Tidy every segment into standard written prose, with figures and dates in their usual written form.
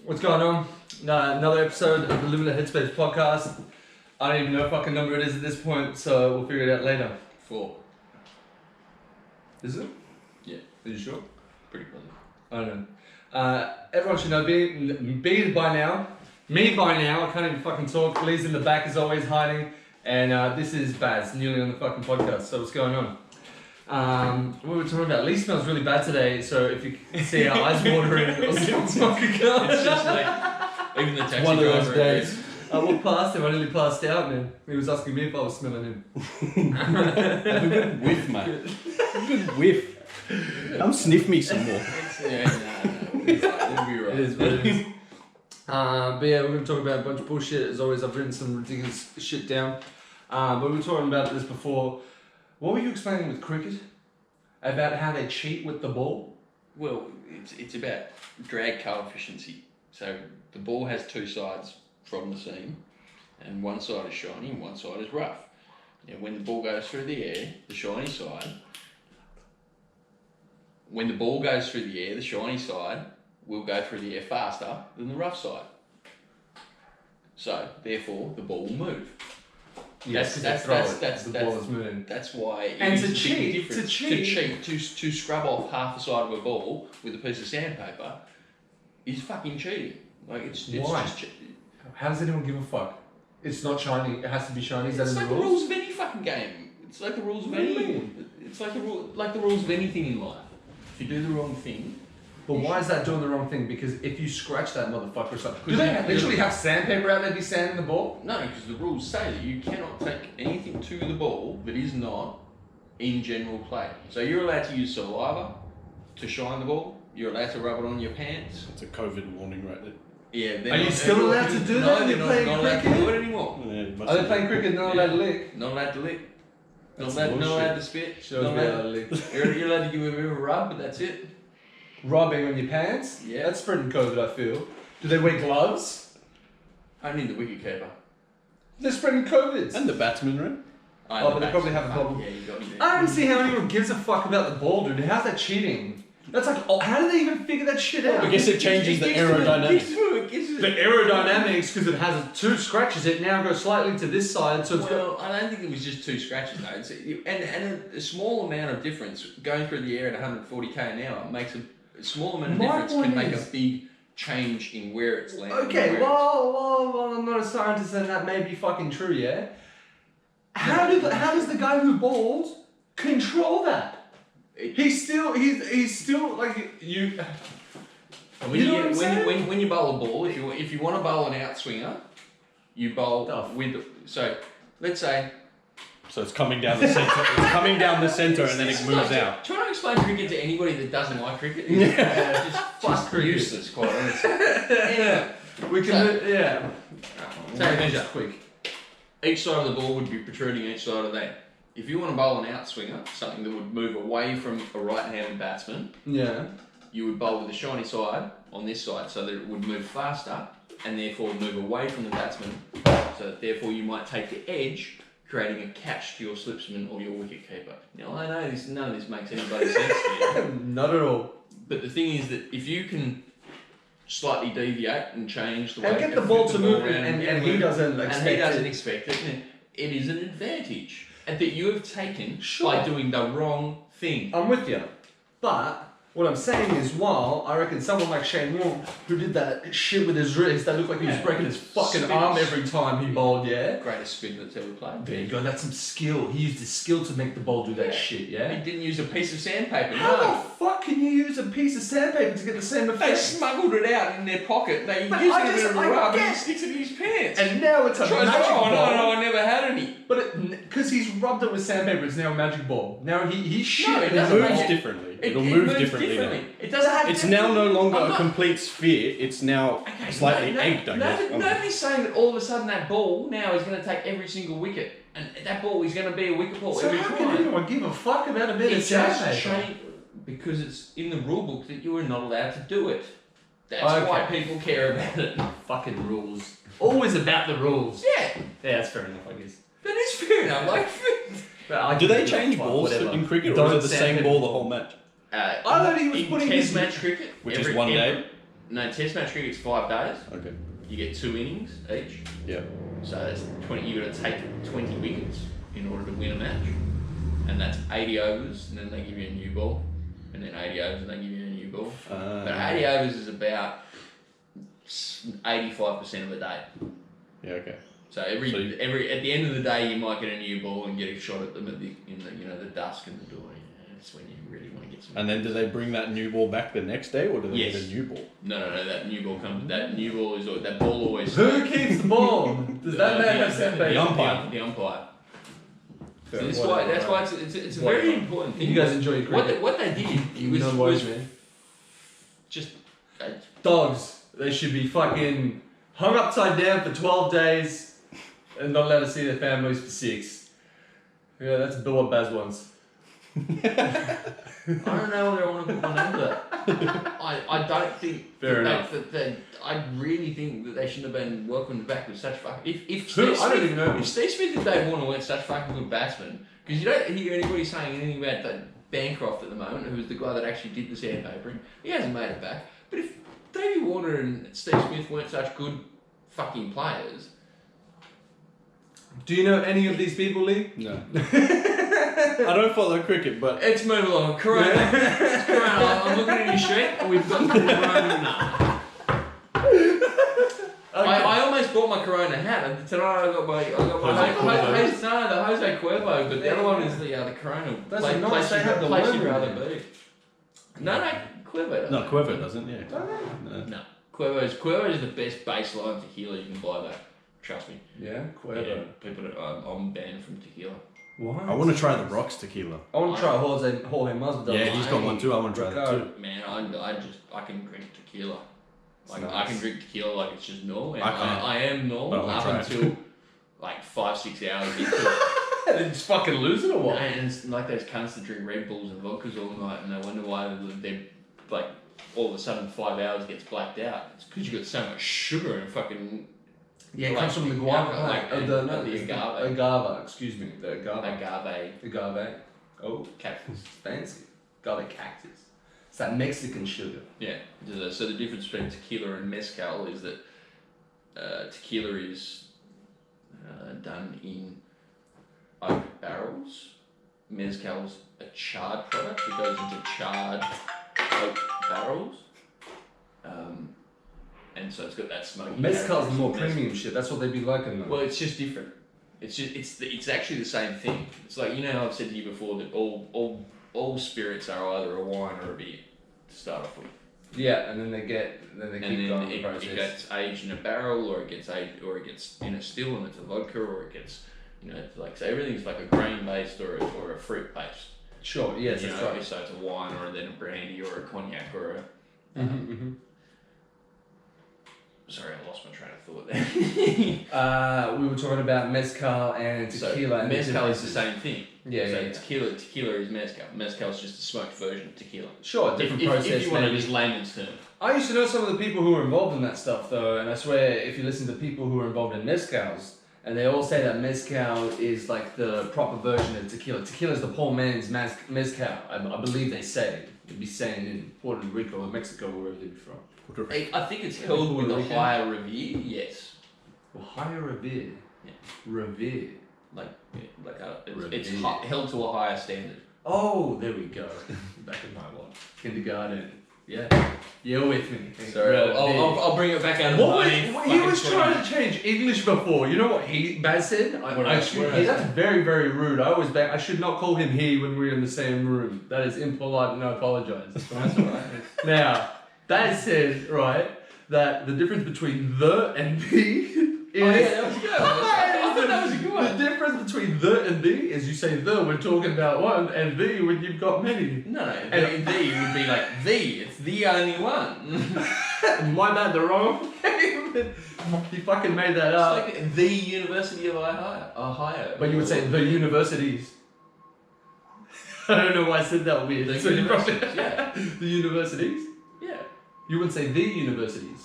What's going on? Another episode of the Limited Headspace podcast. I don't even know what fucking number it is at this point, so we'll figure it out later. 4. Is it? Yeah. Are you sure? Pretty positive. I don't know. Everyone should know B by now. Me by now, I can't even fucking talk. Lee's in the back as always hiding. And this is Baz, newly on the fucking podcast. So what's going on? What were we talking about? Lee smells really bad today, so if you can see our eyes watering or something, It's just like, even the taxi one of those driver days. I walked past him, I nearly passed out, man. He was asking me if I was smelling him. Have a good whiff, mate. Have a good whiff. Come sniff me some more. It'll be right. It is what it is. But yeah, we're going to talk about a bunch of bullshit. As always, I've written some ridiculous shit down. But we were talking about this before. What were you explaining with cricket? About how they cheat with the ball? Well, it's about drag coefficient. So the ball has two sides from the seam, and one side is shiny and one side is rough. Now, when the ball goes through the air, the shiny side. When the ball goes through the air, the shiny side will go through the air faster than the rough side. So therefore, the ball will move. Yes, that's the ball is moving. That's why. And to cheat, to scrub off half the side of a ball with a piece of sandpaper is fucking cheating. Like it's Why? just. How does anyone give a fuck? It's not shiny. It has to be shiny. Is that It's in like the the rules? rules of any fucking game. It's like the rules of What do you any. mean? It's like the rules of anything in life. If you do the wrong thing. But why is that doing the wrong thing? Because if you scratch that motherfucker or something, do Because they literally have sandpaper out there be sanding the ball? No, because the rules say that you cannot take anything to the ball that is not in general play. So you're allowed to use saliva to shine the ball. You're allowed to rub it on your pants. It's a COVID warning right there. Yeah. Are you still allowed to do that when you're playing not allowed to cricket? do it anymore. Yeah, Are they playing cricket? Not allowed to lick. Not allowed to lick. Not That's allowed to spit. Shows Not me how allowed, to lick. you're allowed to give a bit of a rub, but that's it. Rubbing on your pants? Yeah. That's spreading COVID, I feel. Do they wear gloves? Only the wicketkeeper. They're spreading COVID. And the batsman, right? Oh, but they probably have a problem. Yeah, you got me there. I don't see how anyone gives a fuck about the ball, dude. How's that cheating? That's like, oh, how do they even figure that shit out? I guess it changes the aerodynamics. The aerodynamics, because it has two scratches, it now goes slightly to this side, so it's Well, I don't think it was just two scratches, though. And a small amount of difference going through the air at 140k an hour makes a small amount of My difference point can make is- a big change in where it's landing. Okay, and where well, I'm not a scientist, and that may be fucking true, yeah? How does the guy who bowls control that? He's still like you. And when You you, know what I'm saying? when you bowl a ball, if you want to bowl an outswinger, you bowl Tough. with so let's say. So it's coming down the centre. It's coming down the centre and then it moves out. Trying to explain cricket to anybody that doesn't like cricket is just cricket. useless, quite honestly. Anyway, We can, yeah. Take a measure. Quick. Each side of the ball would be protruding each side of that. If you want to bowl an outswinger, something that would move away from a right-handed batsman, Yeah. you would bowl with the shiny side on this side so that it would move faster and therefore move away from the batsman. So that therefore you might take the edge, creating a catch to your slipsman or your wicketkeeper. Now I know none of this makes anybody sense to you, Not at all. but the thing is that if you can slightly deviate and change the way And get the flip ball to move, around and get it he moving, doesn't and expect he doesn't it. expect it, then it is an advantage and that you have taken Sure. by doing the wrong thing. I'm with you. But what I'm saying is, while I reckon someone like Shane Warne, who did that shit with his wrist, that looked like he was Yeah. breaking his fucking Spin. arm every time he bowled, yeah? Greatest spin that's ever played. There you go, that's some skill. He used his skill to make the ball do that shit, yeah? He didn't use a piece of sandpaper. How No. the fuck can you use a piece of sandpaper to get the same They effect? smuggled it out in their pocket. They But used I a bit just- of a I rub and get- he sticks it in his pants. And now it's a Tries, magic oh, ball. no, I never had any. But because he's rubbed it with sandpaper, it's now a magic ball. Now he's shit. No, it It doesn't moves make it- differently. It It'll move moves differently now. It doesn't have It's now no longer I'm a not- complete sphere. It's now Okay, slightly no, egged, I guess. Nobody's saying that all of a sudden that ball now is going to take every single wicket. And that ball is going to be a wicket ball So every how can time. anyone give a fuck about a bit of It's just sandpaper? changed because it's in the rule book that you are not allowed to do it. That's Okay. why people care about it. Fucking rules. Always about the rules. Yeah, Yeah, that's fair enough, I guess. that is fair enough. Like, But I Do they give a change fuck, balls whatever. in cricket, or Don't is it the same sandpaper ball the whole match? I thought he was in putting Test his- match cricket, Which is one day? No, Test match cricket's 5 days. Okay. You get 2 innings each. Yeah. So that's 20. You got to take 20 wickets in order to win a match, and that's 80 overs, and then they give you a new ball, and then 80 overs, and they give you a new ball. But 80 overs is about 85% of a day. Yeah. Okay. So every at the end of the day, you might get a new ball and get a shot at them in the dusk and the dawn. That's when you really want to get some. And then do they bring that new ball back the next day, or do they Yes. get a new ball? No. That new ball comes. That new ball is that ball always. Who keeps the ball? Does that man have sandbags? The umpire. The umpire. Fair, So whatever, that's why it's a very important thing. You guys enjoy your cricket. What they did was, No worries, man. just Dogs, they should be fucking hung upside down for 12 days and not allowed to see their families for 6. Yeah, that's what Baz wants. I don't know whether I want to put my name to that. I don't think Fair that, enough. that I really think that they shouldn't have been welcomed back with such fucking. If Who? Steve I don't Smith, even know. if Steve Smith and Dave Warner weren't such fucking good batsmen, because you don't hear anybody saying anything about that Bancroft at the moment, who's the guy that actually did the sandpapering. He hasn't made it back. But if Davey Warner and Steve Smith weren't such good fucking players. Do you know any of these people, Lee? No. I don't follow cricket, but Let's move along. Corona. Corona. I'm looking at your shirt and we've got the Corona. I almost bought my Corona hat, and tonight I got my the Jose Cuervo, but the other one is the Corona. That's nice, they have the place logo you'd rather there. be. No, Cuervo doesn't. no, Cuervo doesn't. Yeah. No. Cuervo is the best baseline tequila you can buy though. Trust me. Yeah, Yeah, people that I'm banned from tequila. Why? I want to try the Rocks tequila. I want to try Jorge Mazda. Yeah, he's got one too. I want to try that too. Man, I can drink tequila. Like Nice. I can drink tequila like it's just normal. And I can't. I am But I normal wanna up try it. until like 5-6 hours into it. They just fucking lose it or what? And it's like those cunts that drink Red Bulls and vodkas all night, and they wonder why they're like all of a sudden 5 hours gets blacked out. It's because you got so much sugar and fucking. Yeah, it like comes from the guava. like the agave. agave, excuse me. The agave. Agave Agave. Oh, cactus. fancy. Agave cactus. It's that Mexican sugar. Yeah. So the difference between tequila and mezcal is that tequila is done in oak barrels. Mezcal's a charred product. It goes into charred oak barrels. And so it's got that smoky. Mezcal's the more character. premium shit. That's what they'd be liking though. Well, it's just different. It's actually the same thing. It's like, you know how I've said to you before that all spirits are either a wine or a beer to start off with. Yeah, and then they keep And going then the it process. gets aged in a barrel, or it gets in a still and it's a vodka, or it gets, it's like, so everything's like a grain based or a fruit based. Sure, yes, You that's know, right. So it's a wine or then a brandy or a cognac or a. Sorry, I lost my train of thought there. We were talking about mezcal and tequila. and Mezcal is the differences. same thing. Yeah, So yeah. tequila is mezcal. Mezcal is just a smoked version of tequila. Sure, different if process. you want to maybe. use layman's term. I used to know some of the people who were involved in that stuff though, and I swear if you listen to people who are involved in mezcals, and they all say that mezcal is like the proper version of tequila. Tequila is the poor man's mezcal. I believe they say. They'd be saying in Puerto Rico or Mexico, wherever they'd be from. I think it's held with a higher revere, yes. Well, higher revere. Yeah. Revere. It's Revere. held to a higher standard. Oh, there we go. Back in my one. Kindergarten. Yeah. You're with me. Sorry, I'll bring it back out of What the was, he was trying to change English before. You know what Baz said? That's very, very rude. I should not call him he when we're in the same room. That is impolite and I apologise. That's alright. Now, Baz said, right, that the difference between the and the is... Oh yeah, that was good. I thought that was a good one. The difference between the and the is you say the when talking about one and the when you've got many. No, and the would be like the. It's the only one. My bad, the wrong. He fucking made that up. It's like the University of Ohio. But you would say the universities. I don't know why I said that weird. The So you probably- universities, yeah. The universities? Yeah. You wouldn't say the universities.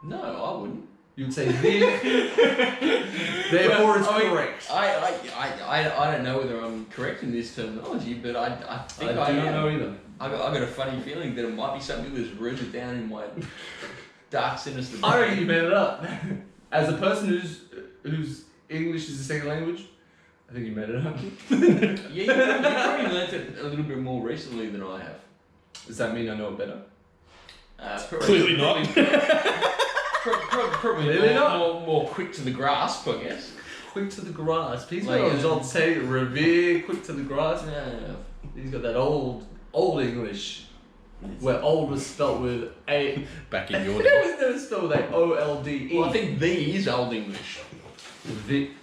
No, I wouldn't. You would say the. Therefore, it's I mean, correct. I don't know whether I'm correct in this terminology, but I think I do am. not know either. I got a funny feeling that it might be something that's rooted down in my dark, sinister brain. I reckon you made it up. As a person whose English is a second language, I think you made it up. Yeah, you probably learnt it a little bit more recently than I have. Does that mean I know it better? Clearly not. Probably Clearly more quick to the grasp, I guess. Quick to the grass. Please Like, let John say revere quick to the grass. Yeah. He's got that old English, where old was spelt with a. Back in your It day. was never spelled with a OLDE. Well, I think the is Old English.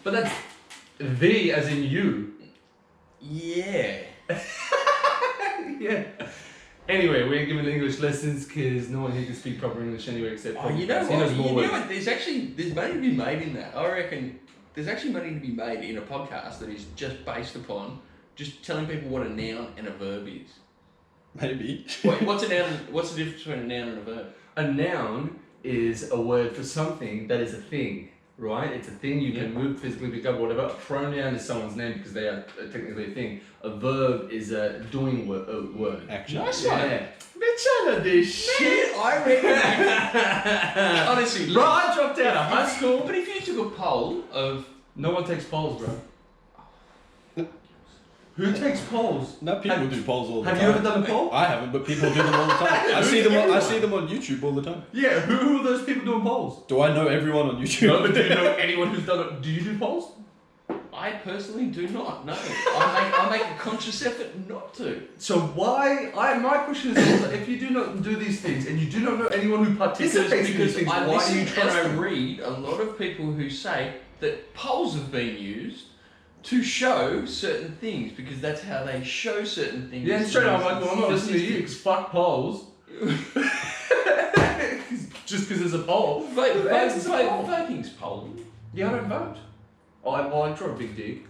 But that's the as in you. Yeah. Yeah. Anyway, we're giving English lessons because no one here can speak proper English anyway except Oh, probably you know Chris. He what? knows more words. What? There's money to be made in that. I reckon there's actually money to be made in a podcast that is just based upon just telling people what a noun and a verb is. Maybe. What's a noun? What's the difference between a noun and a verb? A noun is a word for something that is a thing, right? It's a thing you can move, physically pick up, whatever. A pronoun is someone's name because they are technically a thing. A verb is a doing word. Action. Nice one. Yeah. Bitch, I know this shit. I reckon. Honestly, Bro, I dropped out of high school. But if you took a poll of No one takes polls, bro. Who takes polls? No, people do polls all the Have time. you ever done a poll? I haven't, but people do them all the time. I see them on YouTube all the time. Yeah, who are those people doing polls? Do I know everyone on YouTube? No, but do you know anyone who's done it? Do you do polls? I personally do not. No, I make a conscious effort not to. So why? My question is, also, if you do not do these things and you do not know anyone who participates in these Because things, I why do listen you and trust I them? read a lot of people who say that polls have been used to show certain things because that's how they show certain things. Yeah, and straight up, I'm like, well, I'm not listening to you because fuck polls. Just because there's a poll. Voting's polling. Yeah, I don't vote. I draw a big dick.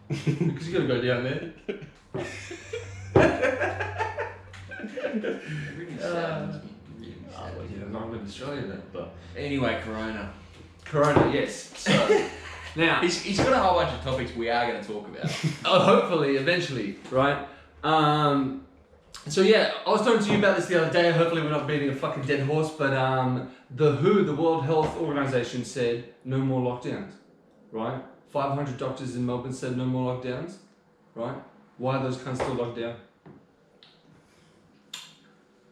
Because you gotta go down there. It really saddens me. Really Oh, saddens well, me. yeah, I'm not in Australia then, but. Anyway, Corona. Yes. So, now. He's got a whole bunch of topics we are going to talk about. Hopefully, eventually, right? So yeah, I was talking to you about this the other day. Hopefully, we're not beating a fucking dead horse, but the WHO, the World Health Organization, said no more lockdowns, right? 500 doctors in Melbourne said no more lockdowns, right? Why are those cunts still locked down?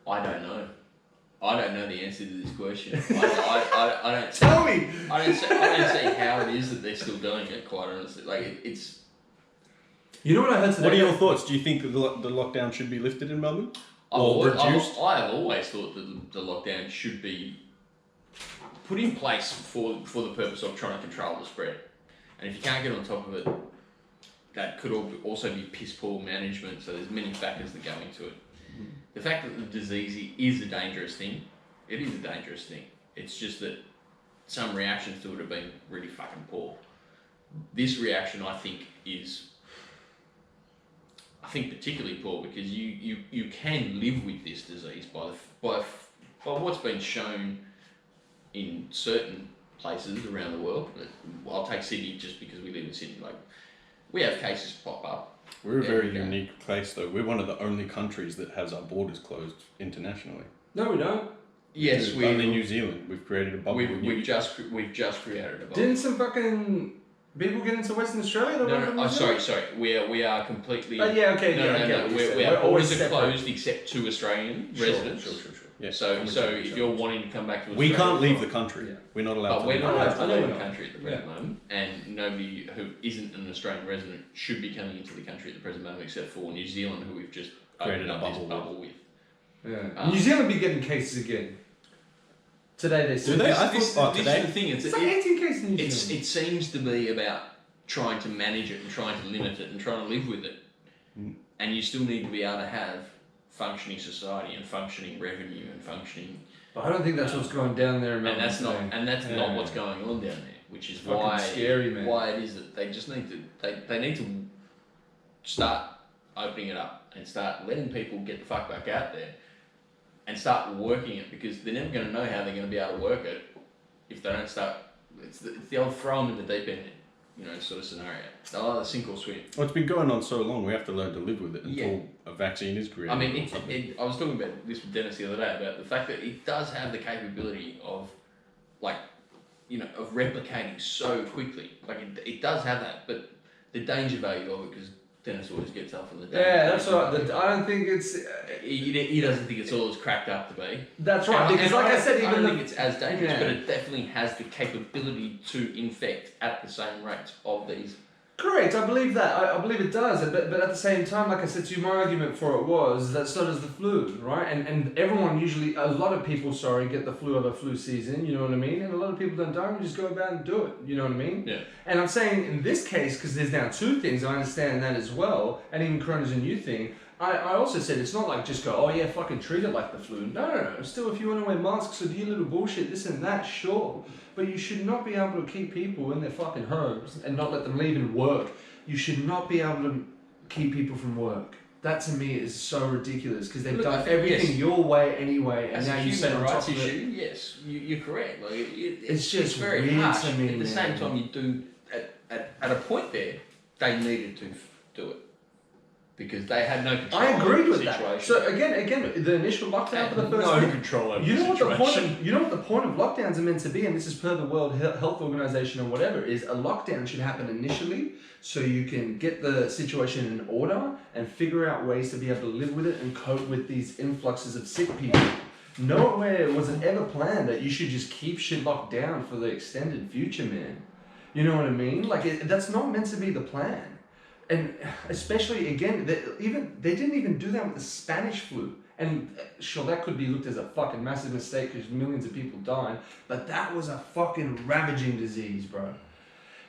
I don't know. I don't know the answer to this question. I don't. Tell me. I don't see how it is that they're still doing it. Quite honestly, like it's. You know what I heard today? What are your thoughts? Do you think that the lockdown should be lifted in Melbourne? I've reduced? always thought that the lockdown should be put in place for the purpose of trying to control the spread. And if you can't get on top of it, that could also be piss poor management. So there's many factors that go into it. The fact that the disease is a dangerous thing, it is a dangerous thing. It's just that some reactions to it have been really fucking poor. This reaction, I think, is particularly poor because you can live with this disease by what's been shown in certain places around the world. I'll take Sydney just because we live in Sydney. Like we have cases pop up. We're a very unique place, though. We're one of the only countries that has our borders closed internationally. No, we don't. Yes, only New Zealand. We've created a bubble. We've just created a bubble. Didn't some fucking people get into Western Australia? No, sorry. We are completely. Yeah, okay. Our borders are closed except to Australian residents. Sure. Yeah. So if you're wanting to come back to Australia, We can't leave the country. Yeah. We're not allowed But to we're leave. not allowed to I know leave we're the not. country at the present moment, and nobody who isn't an Australian resident should be coming into the country at the present moment, except for New Zealand, who we've just Created opened a up this bubble bubble with. Yeah. New Zealand be getting cases again. Today they said. Do they? This today? is the thing. It's like 18 cases in New Zealand. It seems to be about trying to manage it and trying to limit it and trying to live with it, and you still need to be able to have functioning society and functioning revenue and functioning. But I don't think that's what's going down there in Melbourne. And that's not what's going on down there, which is Fucking why scary, man. why it is that they just need to they need to start opening it up and start letting people get the fuck back out there and start working it, because they're never going to know how they're going to be able to work it if they don't start. It's the old throw them in the deep end. sort of scenario. They'll either sink or swim. Well, it's been going on so long, we have to learn to live with it until Yeah. a vaccine is created. I mean, I was talking about this with Dennis the other day about the fact that it does have the capability of, of replicating so quickly. Like it does have that, but the danger value of it, because Dennis always gets up on the danger. Yeah, that's right. I don't think it's. He doesn't think it's all as cracked up to be. That's right. And Because, like I said, I even don't think it's as dangerous, Yeah. but it definitely has the capability to infect at the same rate of these. Correct, I believe that. I believe it does. But at the same time, like I said to you, my argument for it was that so does the flu, right? And everyone usually, a lot of people, get the flu over flu season, you know what I mean? And a lot of people don't just go about and do it, you know what I mean? Yeah. And I'm saying in this case, because there's now two things, I understand that as well, and even Corona's a new thing, I also said it's not like just go, oh yeah, fucking treat it like the flu. No. Still, if you want to wear masks or do your little bullshit, this and that, sure. But you should not be able to keep people in their fucking homes and not let them leave and work. You should not be able to keep people from work. That to me is so ridiculous because they've done everything your way anyway, and As now a you say human on top rights of it. issue, yes, you're correct. Like It's just very weird harsh. to me, At the same man. time, you do at a point there, they needed to do it because they had no control. I agreed over with the that. situation. So again, the initial lockdown for the first no week. control over You know the what situation. the point of lockdowns are meant to be, and this is per the World Health Organization or whatever, is a lockdown should happen initially so you can get the situation in order and figure out ways to be able to live with it and cope with these influxes of sick people. Nowhere was it ever planned that you should just keep shit locked down for the extended future, man. You know what I mean? Like that's not meant to be the plan. And especially again, they didn't even do that with the Spanish flu. And sure, that could be looked as a fucking massive mistake because millions of people died. But that was a fucking ravaging disease, bro.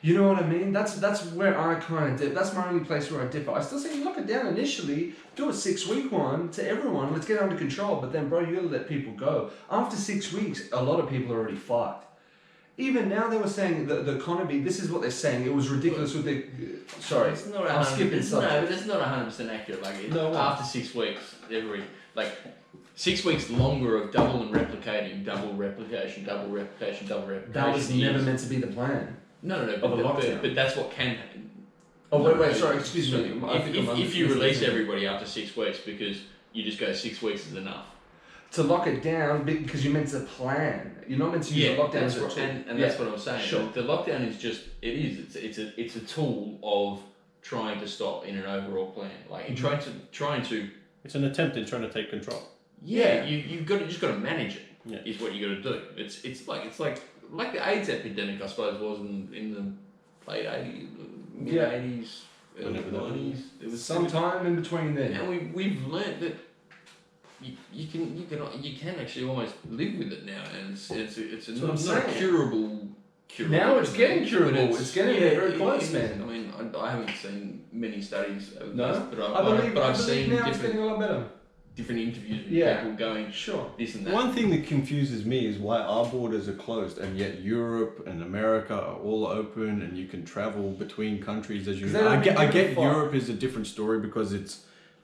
You know what I mean? That's where I kind of dip. That's my only place where I differ. I still say lock it down initially, do a 6-week one to everyone. Let's get it under control. But then, bro, you gotta let people go. After 6 weeks, a lot of people are already fucked. Even now, they were saying the economy. This is what they're saying. It was ridiculous with the. Sorry, It's not I'm skipping No, something. but it's not 100% accurate. Like No, what? after 6 weeks, 6 weeks longer of double and replicating, double replication. That was never meant to be the plan. No, of a lockdown. but that's what can happen. Oh wait, sorry, excuse me. I think I'm If you release misunderstanding. everybody after 6 weeks because you just go 6 weeks is enough. To lock it down because you're meant to plan. You're not meant to use a lockdown that's as a what, tool. and that's what I'm saying. Sure. The lockdown is just it's a tool of trying to stop in an overall plan. Like in trying to It's an attempt in trying to take control. yeah, you just got to manage it. Yeah. Is what you got to do. It's like the AIDS epidemic, I suppose, was in the late 80s, mid 80s, early Whenever that was. 90s. It was Sometime in between then. and we've learnt that you can actually almost live with it now, and it's what not I'm a saying. curable. Now it's getting curable. but It's getting there very it close, is. man. I mean, I haven't seen many studies of No? this, but I believe I've seen now it's different getting a lot better. interviews with Yeah. people going Sure. this and that. One thing that confuses me is why our borders are closed and yet Europe and America are all open and you can travel between countries as you. 'Cause they don't I get give a fuck. Europe is a different story because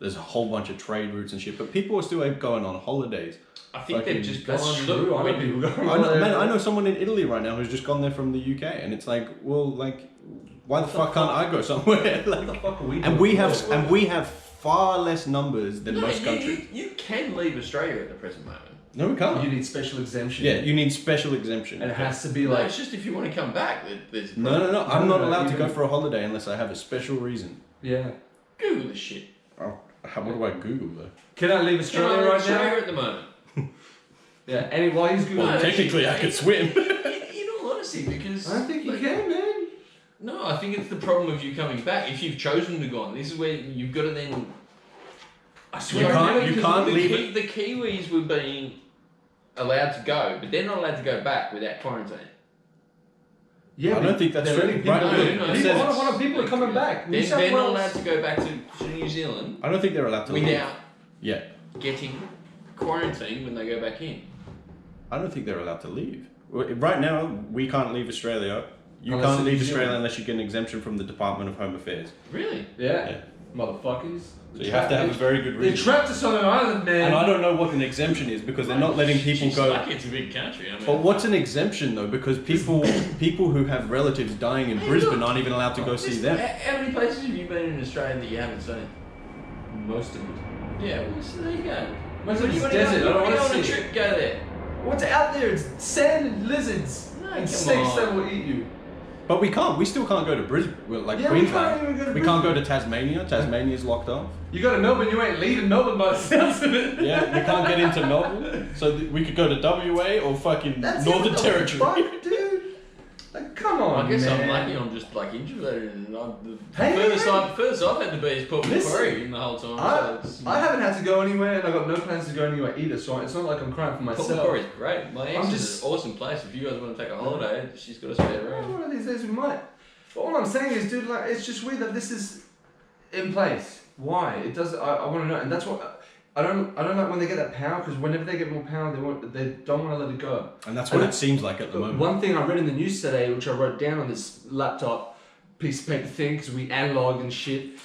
there's a whole bunch of trade routes and shit, but people are still going on holidays. I think they've just That's gone. true. Look, I know when people you, going I know someone in Italy right now who's just gone there from the UK, and it's like, well, like, why the fuck can't I go somewhere? What the Like, fuck are we doing? and we have far less numbers than most countries. You can leave Australia at the present moment. No, we can't. You need special exemption. Yeah, you need special exemption. And it has to be No, like. it's just if you want to come back. There's a No. problem. I'm not No, allowed to even- go for a holiday unless I have a special reason. Yeah. Google this shit. Oh, what do I Google though? Can I leave Can I Australia leave right Australia now? at the moment? Yeah. And while he's Googling. No, that shit- technically, I could swim. In all honesty, because I don't think you can, man. No, I think it's the problem of you coming back. If you've chosen to go on, this is where you've got to then. I swear, You can't leave it. The Kiwis were being allowed to go, but they're not allowed to go back without quarantine. Yeah, I don't think that's they're true. letting people, Right, no, people, no, it says- hold on, people are coming back. New South They're not Wales- allowed to go back to New Zealand I don't think they're allowed to leave. without Yeah, getting quarantined when they go back in. I don't think they're allowed to leave. Right now, we can't leave Australia. You Unless can't it's leave New Zealand. Australia unless you get an exemption from the Department of Home Affairs. Really? Yeah. motherfuckers. So you have to have a very good They reason. trapped us on an island, man. And I don't know what an exemption is because they're not letting people go. Like it's a big country. I mean, But what's an exemption though? Because people who have relatives dying in Brisbane aren't even allowed to go see them. How many places have you been in Australia that you haven't seen? Most of it. Yeah, well, so there you go. Most of You it's wanna desert. go, I don't you want wanna to go see on a it. trip, go there. What's out there? It's sand and lizards No, and come snakes on. that will eat you. But we still can't go to Brisbane, like Yeah, we Queensland. can't even go to We can't go to Tasmania. Tasmania's locked off. You go to Melbourne, you ain't leaving Melbourne by the sounds of it. Yeah, we can't get into Melbourne. So we could go to WA or fucking Northern Territory. Fuck, dude. Like, come on, I guess man. I'm lucky. I'm just like introverted, and the Hey, furthest hey. I've had to be is Port Listen, Macquarie in the whole time. So it's, I haven't had to go anywhere, and I've got no plans to go anywhere either. So it's not like I'm crying for Port myself. Macquarie is great. My ex I'm is just- an awesome place. If you guys want to take a holiday, she's got a spare Well, room. one of these days we might. But all I'm saying is, dude, like, it's just weird that this is in place. Why? It does. I want to know, and that's what I don't like when they get that power, because whenever they get more power, they don't want to let it go. And that's what it seems like at the moment. One thing I read in the news today, which I wrote down on this laptop piece of paper thing, because we analog and shit,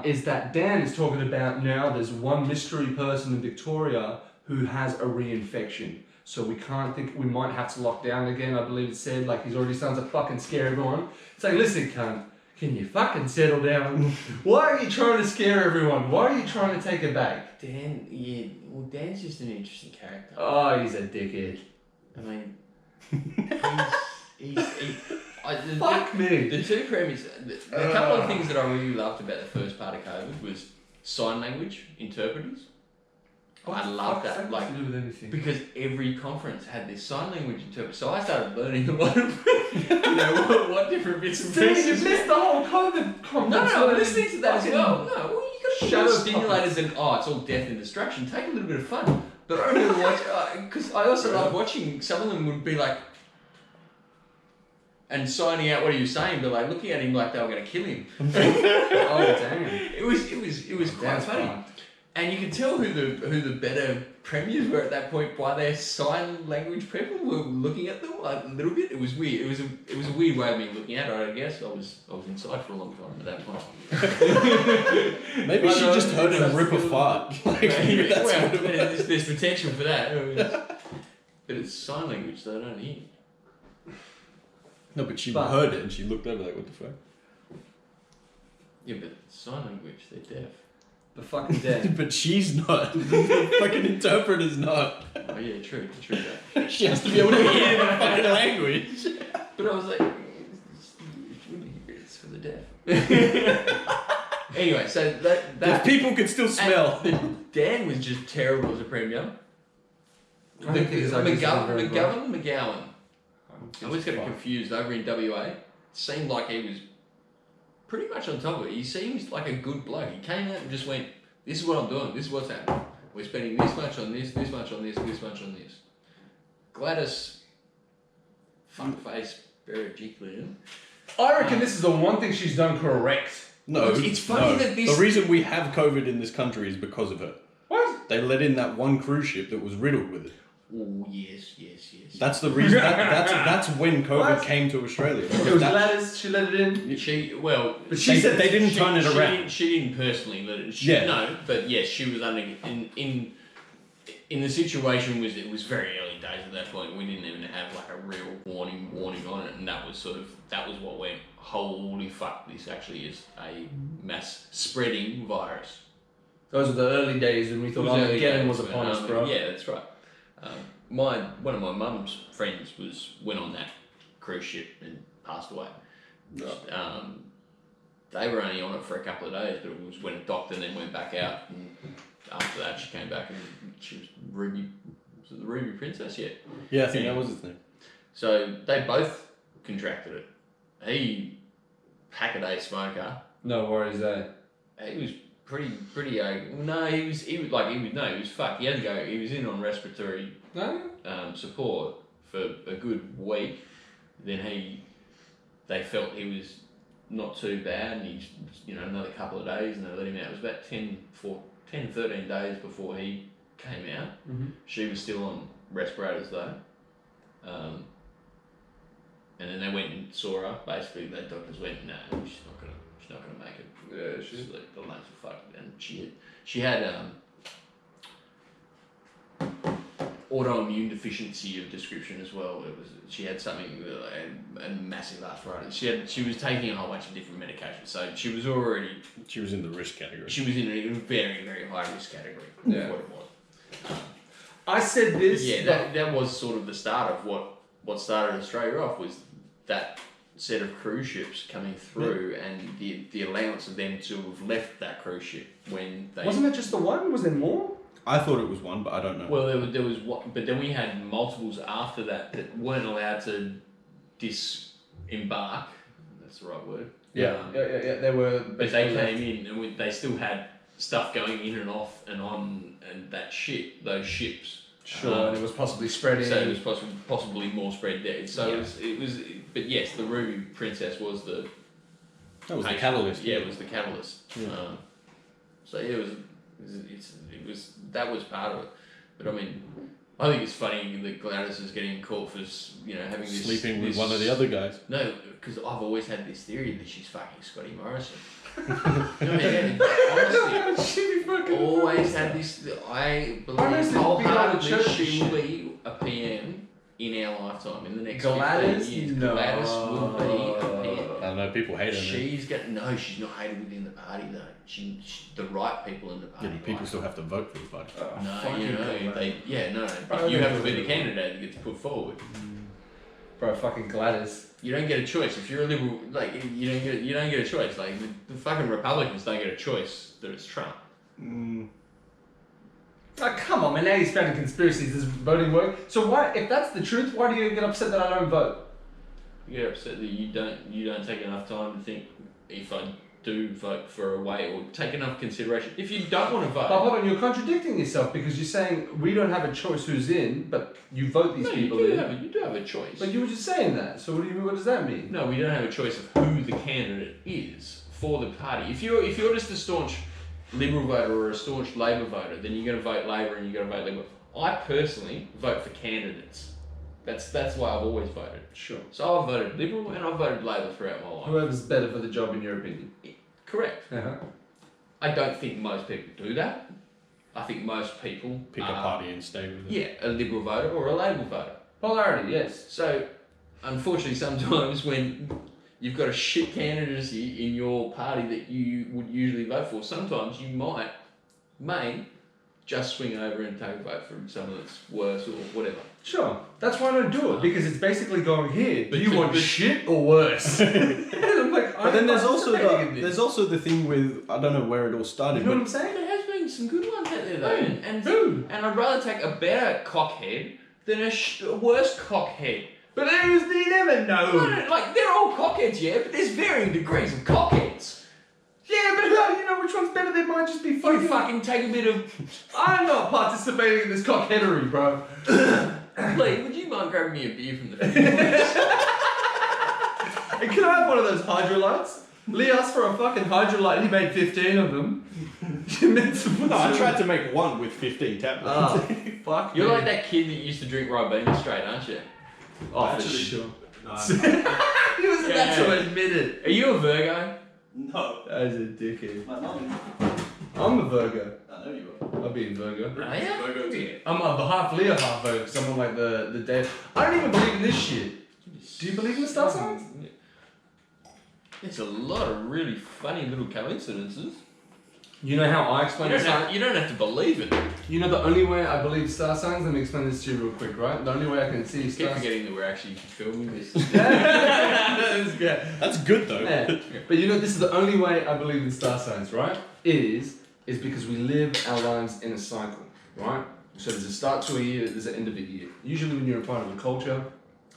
is that Dan is talking about now there's one mystery person in Victoria who has a reinfection. So we can't think, we might have to lock down again, I believe it said, like he's already starting to fucking scare everyone. It's like, listen, cunt, can you fucking settle down? Why are you trying to scare everyone? Why are you trying to take it back? Dan, yeah, well, Dan's just an interesting character. Oh, he's a dickhead. I mean, the, Fuck me. The two premise, a couple of things that I really loved about the first part of COVID was sign language interpreters. I love that, like, to do with anything. because every conference had this sign language interpreter. So I started learning a lot of, what different bits and Dude, pieces. you missed the whole COVID conference. No, I'm listening to that as well. No, well, you got to Shadow put stimulators and it's all death and destruction. Take a little bit of fun, but I remember watching because I also love watching. Some of them would be like, and signing out what he was saying, but like looking at him like they were going to kill him. Oh damn! It was quite That's funny. fun. And you could tell who the better premiers were at that point by their sign language people were looking at them like a little bit. It was weird. It was a weird way of me looking at it. I guess I was inside for a long time at that point. Maybe she just heard him rip a That's fart. Like, that's well, what it was. there's potential for that. But it's sign language, so I don't hear. No, but she But- heard it and she looked over like, what the fuck? Yeah, but sign language, they're deaf. The fucking dead. But she's not. The fucking interpreter's not. Oh yeah, true. She has to be able to hear the fucking language. But I was like, it's for the deaf. Anyway, so that If people could still smell. Dan was just terrible as a premier. I don't think his ideas are very McGowan. I always get confused over in WA. Seemed like he was pretty much on top of it. He seems like a good bloke. He came out and just went, this is what I'm doing, this is what's happening. We're spending this much on this much on this much on this. Gladys, fuckface, Berejiklian. I reckon this is the one thing she's done correct. No, It's funny that this- The reason we have COVID in this country is because of it. What? They let in that one cruise ship that was riddled with it. Oh, yes. That's the reason. That's when COVID What? came to Australia. It was That- Gladys, she let it in. But she said they didn't turn it around. She didn't personally let it. Yeah. No, but yes, she was under in the situation it was very early days at that point. We didn't even have like a real warning on it, and that was what went, holy fuck, this actually is a mass spreading virus. Those were the early days when we thought Armageddon was upon us, bro. Yeah, that's right. One of my mum's friends went on that cruise ship and passed away. They were only on it for a couple of days, but it was when it docked and then went back out. And after that, she came back and she was Ruby. Was it the Ruby Princess? Yeah. Yeah, I think that was his name. So they both contracted it. He, pack-a-day smoker. No worries there. He was pretty. No, he was fucked. He had to go. He was in on respiratory No? support for a good week. Then they felt he was not too bad, and he's another couple of days, and they let him out. It was about 13 days before he came out. Mm-hmm. She was still on respirators though. And then they went and saw her. Basically, the doctors went, no, she's not gonna make it. Yeah, She's like, the lungs were fucked. And she had autoimmune deficiency of description as well. She had something, a massive arthritis. She was taking a whole bunch of different medications, so she was in the risk category. She was in a very, very high risk category. Yeah. What it was. I said this. Yeah, that was sort of the start of what started Australia off, was that set of cruise ships coming through and the allowance of them to have left that cruise ship when they... Wasn't it just the one? Was there more? I thought it was one, but I don't know. Well, there was one, but then we had multiples after that weren't allowed to disembark. That's the right word. Yeah. They were... But they came in and they still had stuff going in and off and on and that shit, those ships. Sure, and it was possibly spreading. So it was possibly more spread there. So it was, but yes, the Ruby Princess was the... That was the catalyst. Yeah, it was the catalyst. Yeah. So yeah, that was part of it. But I mean, I think it's funny that Gladys is getting caught for, having this... Sleeping with one of the other guys. No, because I've always had this theory that she's fucking Scotty Morrison. Honestly, always had this. I believe wholeheartedly she will be a PM in our lifetime, in the next 15 years. No. Gladys will be a PM. I know people hate her. She's not hated within the party though. She the right people in the party. Yeah, but people still have to vote for the party. But you have to be the candidate that gets put forward. Bro, fucking Gladys. You don't get a choice if you're a liberal. Like you don't get a choice. Like the fucking Republicans don't get a choice that it's Trump. Oh, come on, man. Now you're spreading conspiracies. Does voting work? So why, if that's the truth, why do you get upset that I don't vote? You get upset that you don't take enough time to think if I do vote for a way, or take enough consideration. If you don't want to vote... But hold on, you're contradicting yourself because you're saying we don't have a choice who's in, but you vote these people in. You do have a choice. But you were just saying that, so what does that mean? No, we don't have a choice of who the candidate is for the party. If you're just a staunch Liberal voter or a staunch Labor voter, then you're going to vote Labor and you're going to vote Liberal. I personally vote for candidates. That's why I've always voted. Sure. So I've voted Liberal and I've voted Labor throughout my life. Whoever's better for the job in your opinion. Correct. Uh-huh. I don't think most people do that. I think most people Pick a party and stay with it. Yeah, a Liberal voter or a Labor voter. Polarity, yes. So, unfortunately, sometimes when you've got a shit candidacy in your party that you would usually vote for, sometimes you may just swing over and take a vote for someone that's worse or whatever. Sure. That's why I don't do it, because it's basically going here. But Do you want shit or worse? And I'm like, But then there's also the thing with, I don't know where it all started. You know what I'm saying? There has been some good ones out there though, and I'd rather take a better cockhead than a worse cockhead. But you never know. Like, they're all cockheads, yeah, but there's varying degrees of cockheads. Yeah, but how do you know which one's better? They might just be You fucking... fucking take a bit of... I'm not participating in this cockheadery, bro. Lee, would you mind grabbing me a beer from the fridge? Hey, can I have one of those hydrolytes? Lee asked for a fucking hydrolyte. He made 15 of them. You meant to put I tried to make one with 15 tablets. Oh, fuck. You're like that kid that used to drink Ribena straight, aren't you? Oh, for sure. He was about to admit it. Are you a Virgo? No. That is a dickhead. My mum. I'm a Virgo. I know you are. I'll be in Virgo. Are you? Virgo too. I'm a half Leo, half Virgo, because I'm on like the dead. I don't even believe in this shit. Do you believe in the star signs? There's a lot of really funny little coincidences. You know how I explain You the don't, sign? have, you don't have to believe it. You know the only way I believe star signs? Let me explain this to you real quick, right? The only way I can see I keep star forgetting that we're actually filming this. That's good. That's good though. Yeah. But you know, this is the only way I believe in star signs, right? Is because we live our lives in a cycle, right? So there's a start to a year, there's an end of a year. Usually when you're a part of a culture,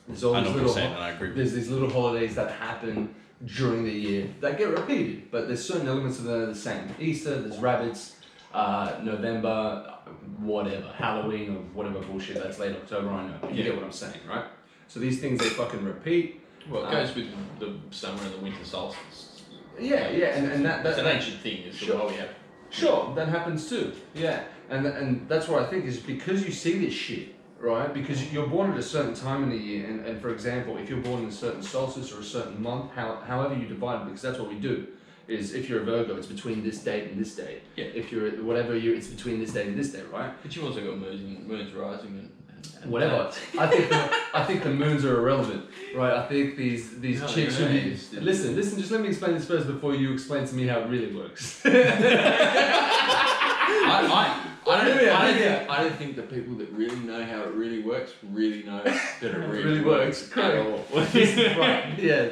there's all I these know what you're little saying, and I agree with there's these little holidays that happen during the year that get repeated, but there's certain elements of them that are the same. Easter, there's rabbits, November, whatever, Halloween or whatever bullshit, that's late October, I know. You get what I'm saying, right? So these things, they fucking repeat. Well, it goes with the summer and the winter solstice. Yeah, and That's an ancient thing, is Sure. why we have. Sure, that happens too. Yeah, and that's what I think is because you see this shit right? Because you're born at a certain time in the year, and for example, if you're born in a certain solstice or a certain month, however you divide it, because that's what we do, is if you're a Virgo, it's between this date and this date. Yeah. If you're whatever year, it's between this date and this date, right? But you also got moons rising and Whatever. I think the moons are irrelevant, right? I think these No, chicks they're should be. not. Listen. Just let me explain this first before you explain to me how it really works. I don't think the people that really know how it really works really know that it really works at all. Right. Yeah.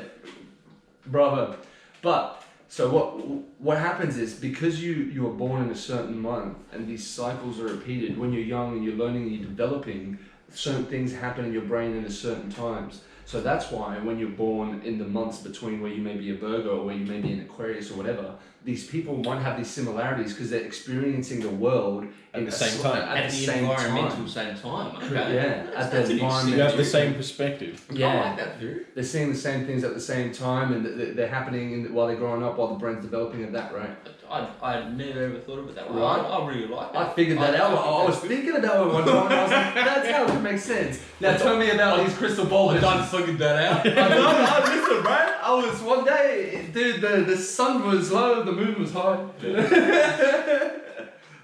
Bravo. But so what happens is, because you were born in a certain month and these cycles are repeated when you're young and you're learning and you're developing, certain things happen in your brain in a certain times. So that's why when you're born in the months between where you may be a Virgo or where you may be an Aquarius or whatever, these people might have these similarities because they're experiencing the world At the same time. At the same environmental time. same time. Okay. Yeah, at the That's an environment. You have the same perspective. Yeah. I like that theory. They're seeing the same things at the same time, and they're happening while they're growing up, while the brain's developing, and that, right? I never ever thought of it that way. Right. I really like it. I figured that out. I was thinking about it one time, and I was like, that's how it makes sense. Now tell me about these crystal ball I visions. done figured that out. No, listen, bro. I was one day, dude, the sun was low, the moon was high.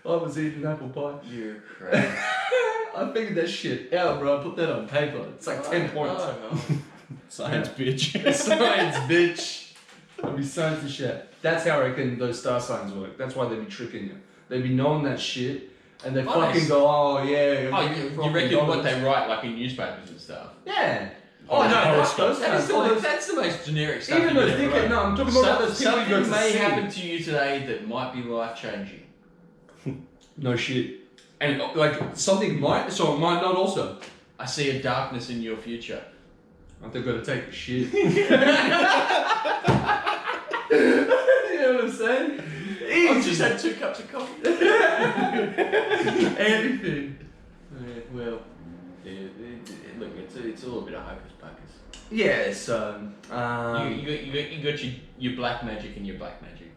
I was eating apple pie. You're crazy. I figured that shit out, bro. I put that on paper. It's like 10 points. Science, bitch. Science, bitch. It'll be science and shit. That's how I reckon those star signs work. That's why they'd be tricking you. They'd be knowing that shit, and they fucking go, oh yeah. Oh, you reckon what they write like in newspapers and stuff? Yeah. Oh no, fuck those guys. That's the most generic stuff. Even those dickheads. No, I'm talking about those people you go to Something may see. happen to you today that might be life changing. No shit. And like something might, so it might not also. I see a darkness in your future. Aren't they gonna take a shit? You know what I'm saying? I've just had 2 cups of coffee. Anything. Well, look, it's a little bit of hocus pocus. Yeah, so You got your black magic and your black magic.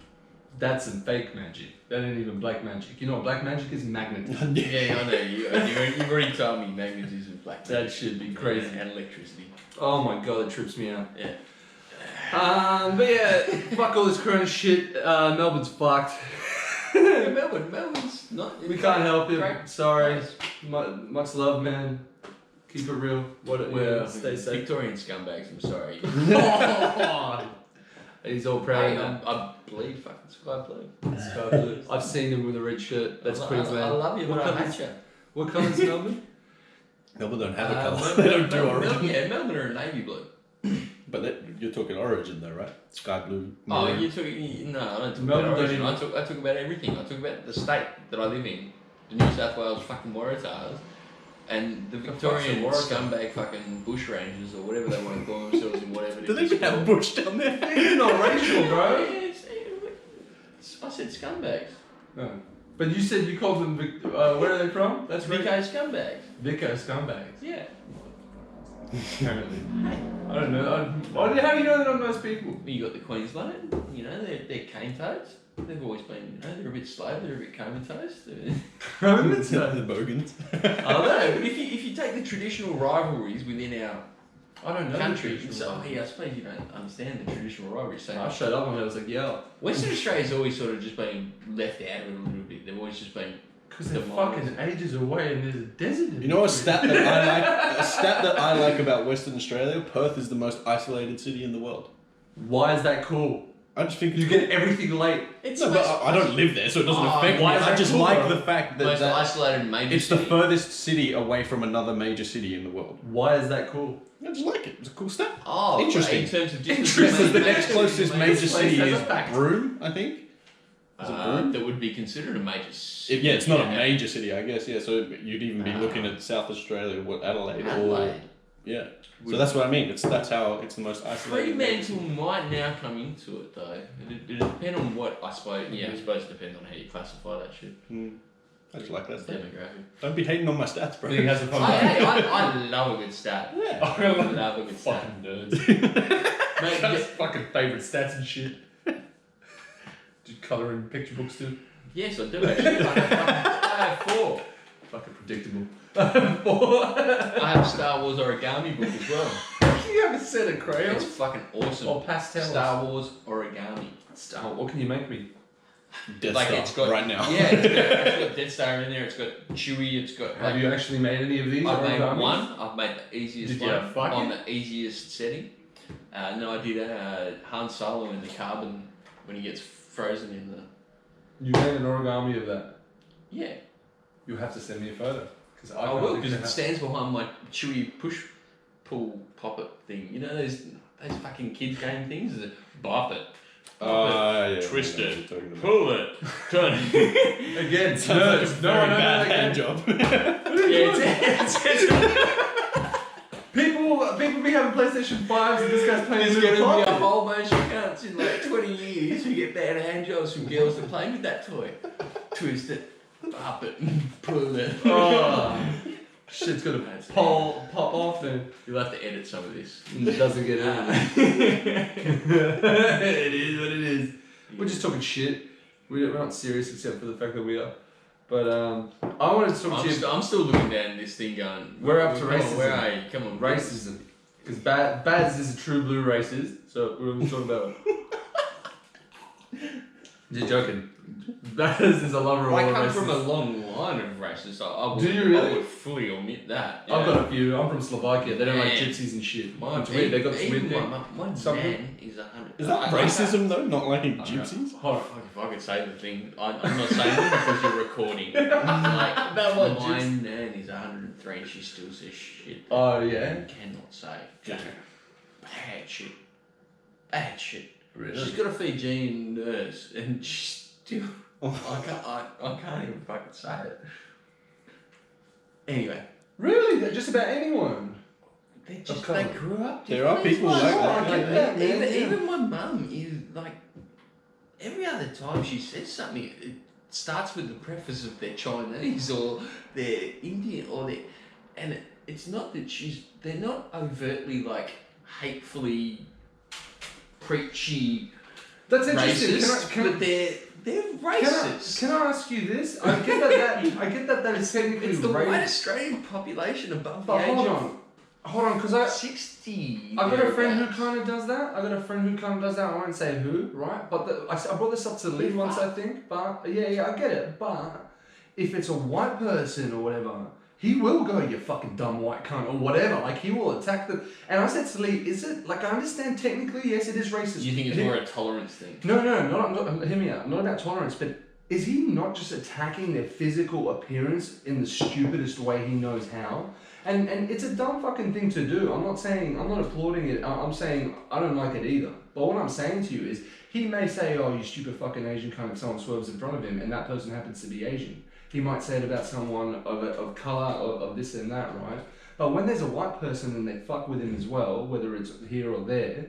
that's some fake magic. That ain't even black magic. You know what black magic is? Magnetism. Yeah, I know. You've already told me magnetism, black magic. That should be crazy. And electricity. Oh my god, it trips me out. Yeah. But yeah, fuck all this corona shit. Melbourne's fucked. Melbourne's not. We can't help it. Great. Sorry. Place. Much love, man. Keep it real. Well, stay safe. Victorian scumbags. I'm sorry. He's all proud Hey, of that. I bleed fucking sky blue. Sky blue. I've seen him with a red shirt. That's I Queensland. love you, but I hate you. What colour's Melbourne? Melbourne don't have a colour. Melbourne- They don't do Melbourne- origin. Yeah, Melbourne are navy blue. But you're talking origin though, right? Sky blue. Oh, maroon. you took no, I don't talk Melbourne about don't origin. even- I talk about everything. I talk about the state that I live in, the New South Wales fucking Waratahs, and the Victorian fuck's a Waratah? scumbag fucking bush rangers or whatever they want to call themselves in whatever. Do they even have bush down there? You're not racial, bro. I said scumbags. No. But you said you called them, where are they from? That's Vico right. scumbags. Vico scumbags. Yeah. Apparently. I don't know. How do you know they're not nice people? You got the Queensland, you know, they're cane toads. They've always been, you know, they're a bit slow, they're a bit comatose. The Bogans. I know, but if you take the traditional rivalries within our I don't know. country, the so traditional I suppose you don't understand the traditional rivalries. So I showed up and I was like, yeah. Western Australia's always sort of just been left out of it a little bit. They've always just been. Because they're Demolished. fucking ages away and there's a desert. You know a stat that I like? A stat that I like about Western Australia. Perth is the most isolated city in the world. Why is that cool? I just think You get everything late. It's No, but I don't live there, so it doesn't Oh, affect me. why is I that just cool, like bro? the fact most that isolated major it's the city. furthest city away from another major city in the world. Why is that cool? I just like it. It's a cool stat. Oh, Interesting. In terms of distance, Because the major next city, closest major place city has a is fact. Broome, I think. Is it Broome? that would be considered a major city. Yeah, it's not a major city, I guess. Yeah, so you'd even be looking at South Australia, what Adelaide, or Adelaide. yeah. So that's what I mean. That's how it's the most isolated. Fremantle might now come into it though. It'll depend on what I suppose. Yeah, I suppose it depends on how you classify that shit. I just like that stat. Demographic. Don't be hating on my stats, bro. I think it has a fun I love a good stat. Yeah. I love a good stat. Fucking nerds. Mate, Got his yeah, fucking favourite stats and shit. Do you colour in picture books too? yes, I do actually. I have 4. fucking predictable. I have a Star Wars origami book as well. You have a set of crayons? It's fucking awesome. Or pastels? Star Wars origami. What can you make me? Death Like Star it's got right now. Yeah, it's got Death Star in there. It's got Chewie. It's got. Have you actually made any of these? I've made origamis? one. I've made the easiest Did you one fuck on it? the easiest setting. No, I did Han Solo in the carbon when he gets frozen in the. You made an origami of that. Yeah. You have to send me a photo. Because I will, because it stands behind my Chewy push pull poppet thing. You know those fucking kids game things? Bop it. Yeah. Twist I know it. what you're talking about. Pull it. Turn it. Again, Sounds like a nerds. very bad hand job. People be having PlayStation 5s and this guy's playing There's Little going to be a Pocket. whole bunch of cunts in like 20 years who get bad hand jobs from girls that play with that toy. Twist it, pop it, pull it. Oh, shit's gonna pop off then. You'll have to edit some of this. It doesn't get edited. It is what it is. We're just talking shit. We're not serious except for the fact that we are. But I wanted to talk to you. I'm still looking down this thing going. We're up to come on, racism. where are you? Come on, Racism. Because Baz is a true blue racist, so we're going to talk about it. You're joking. Baz is a lover of all I come races. from a long line of racists. I would, Do you really? I would fully omit that. I've got a few. I'm from Slovakia. They don't like Man. gypsies and shit. My, It's weird. They got this even weird thing. my Some man is 100. Is that racism though? Not liking gypsies? Hold on. Fuck, if I could say the thing, I'm not saying it because you're recording. Like, About what, my gyps? nan is 103 and she still says shit. Oh, yeah? You cannot say. Yeah. Bad shit. Bad shit. Really? She's got a Fijian nurse and she's still. I can't even fucking say it. Anyway. Really? They're just about anyone? They Of just colour. they grew up. There are differently. people like that. I get that, man. Yeah. Even my mum is like every other time she says something, it starts with the preface of they're Chinese or they're Indian or they, and it's not that they're not overtly like hatefully preachy That's interesting. racist, but they're racist. Can I ask you this? I get that is technically It's the white racist. Australian population above the But age hold of on. Hold on, because I 60. got a friend who thereabouts. kind of does that. I won't say who, right? But I brought this up to Lee once, I think. But yeah, I get it. But if it's a white person or whatever, he will go, you fucking dumb white cunt or whatever. Like he will attack them. And I said to Lee, is it like I understand technically, yes, it is racist. You think it's And more a tolerance thing? No, not hear me out. Not about tolerance, but is he not just attacking their physical appearance in the stupidest way he knows how? And it's a dumb fucking thing to do. I'm not applauding it. I'm saying I don't like it either. But what I'm saying to you is, he may say, oh, you stupid fucking Asian cunt, if someone swerves in front of him, and that person happens to be Asian. He might say it about someone of colour, of this and that, right? But when there's a white person and they fuck with him as well, whether it's here or there,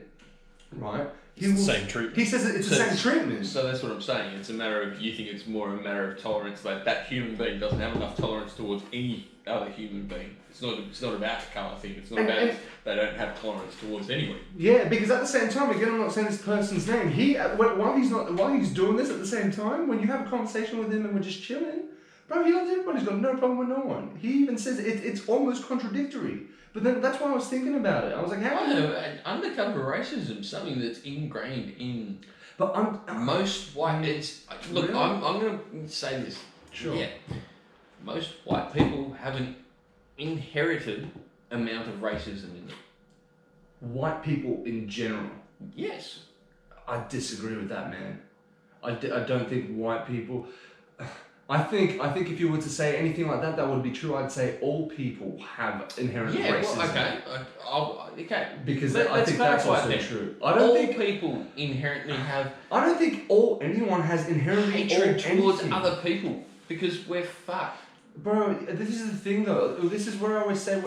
right? It's the same treatment. He says it's the same treatment. So that's what I'm saying. It's a matter of, you think it's more a matter of tolerance, like that human being doesn't have enough tolerance towards any other human being. It's not about the colour thing. It's not about they don't have tolerance towards anyone. Yeah, because at the same time, again, I'm not saying this person's name. While he's doing this at the same time, when you have a conversation with him and we're just chilling, bro, he loves everybody. He's got no problem with no one. He even says it's almost contradictory. But then that's why I was thinking about it. I was like, how? I know, undercover racism, something that's ingrained in But most white. Look, Really? I'm going to say this. Sure. Yeah, most white people have an inherited amount of racism in them. white people in general, Yes. I disagree with that, man. I don't think white people. I think if you were to say anything like that, that would be true. I'd say all people have inherent Yeah. racism. Well, okay. Okay. Because Let's I think that's clarify also then. true. All people inherently have I don't think anyone has inherently hatred towards anything. other people because we're fucked. Bro, this is the thing though. This is where I always say,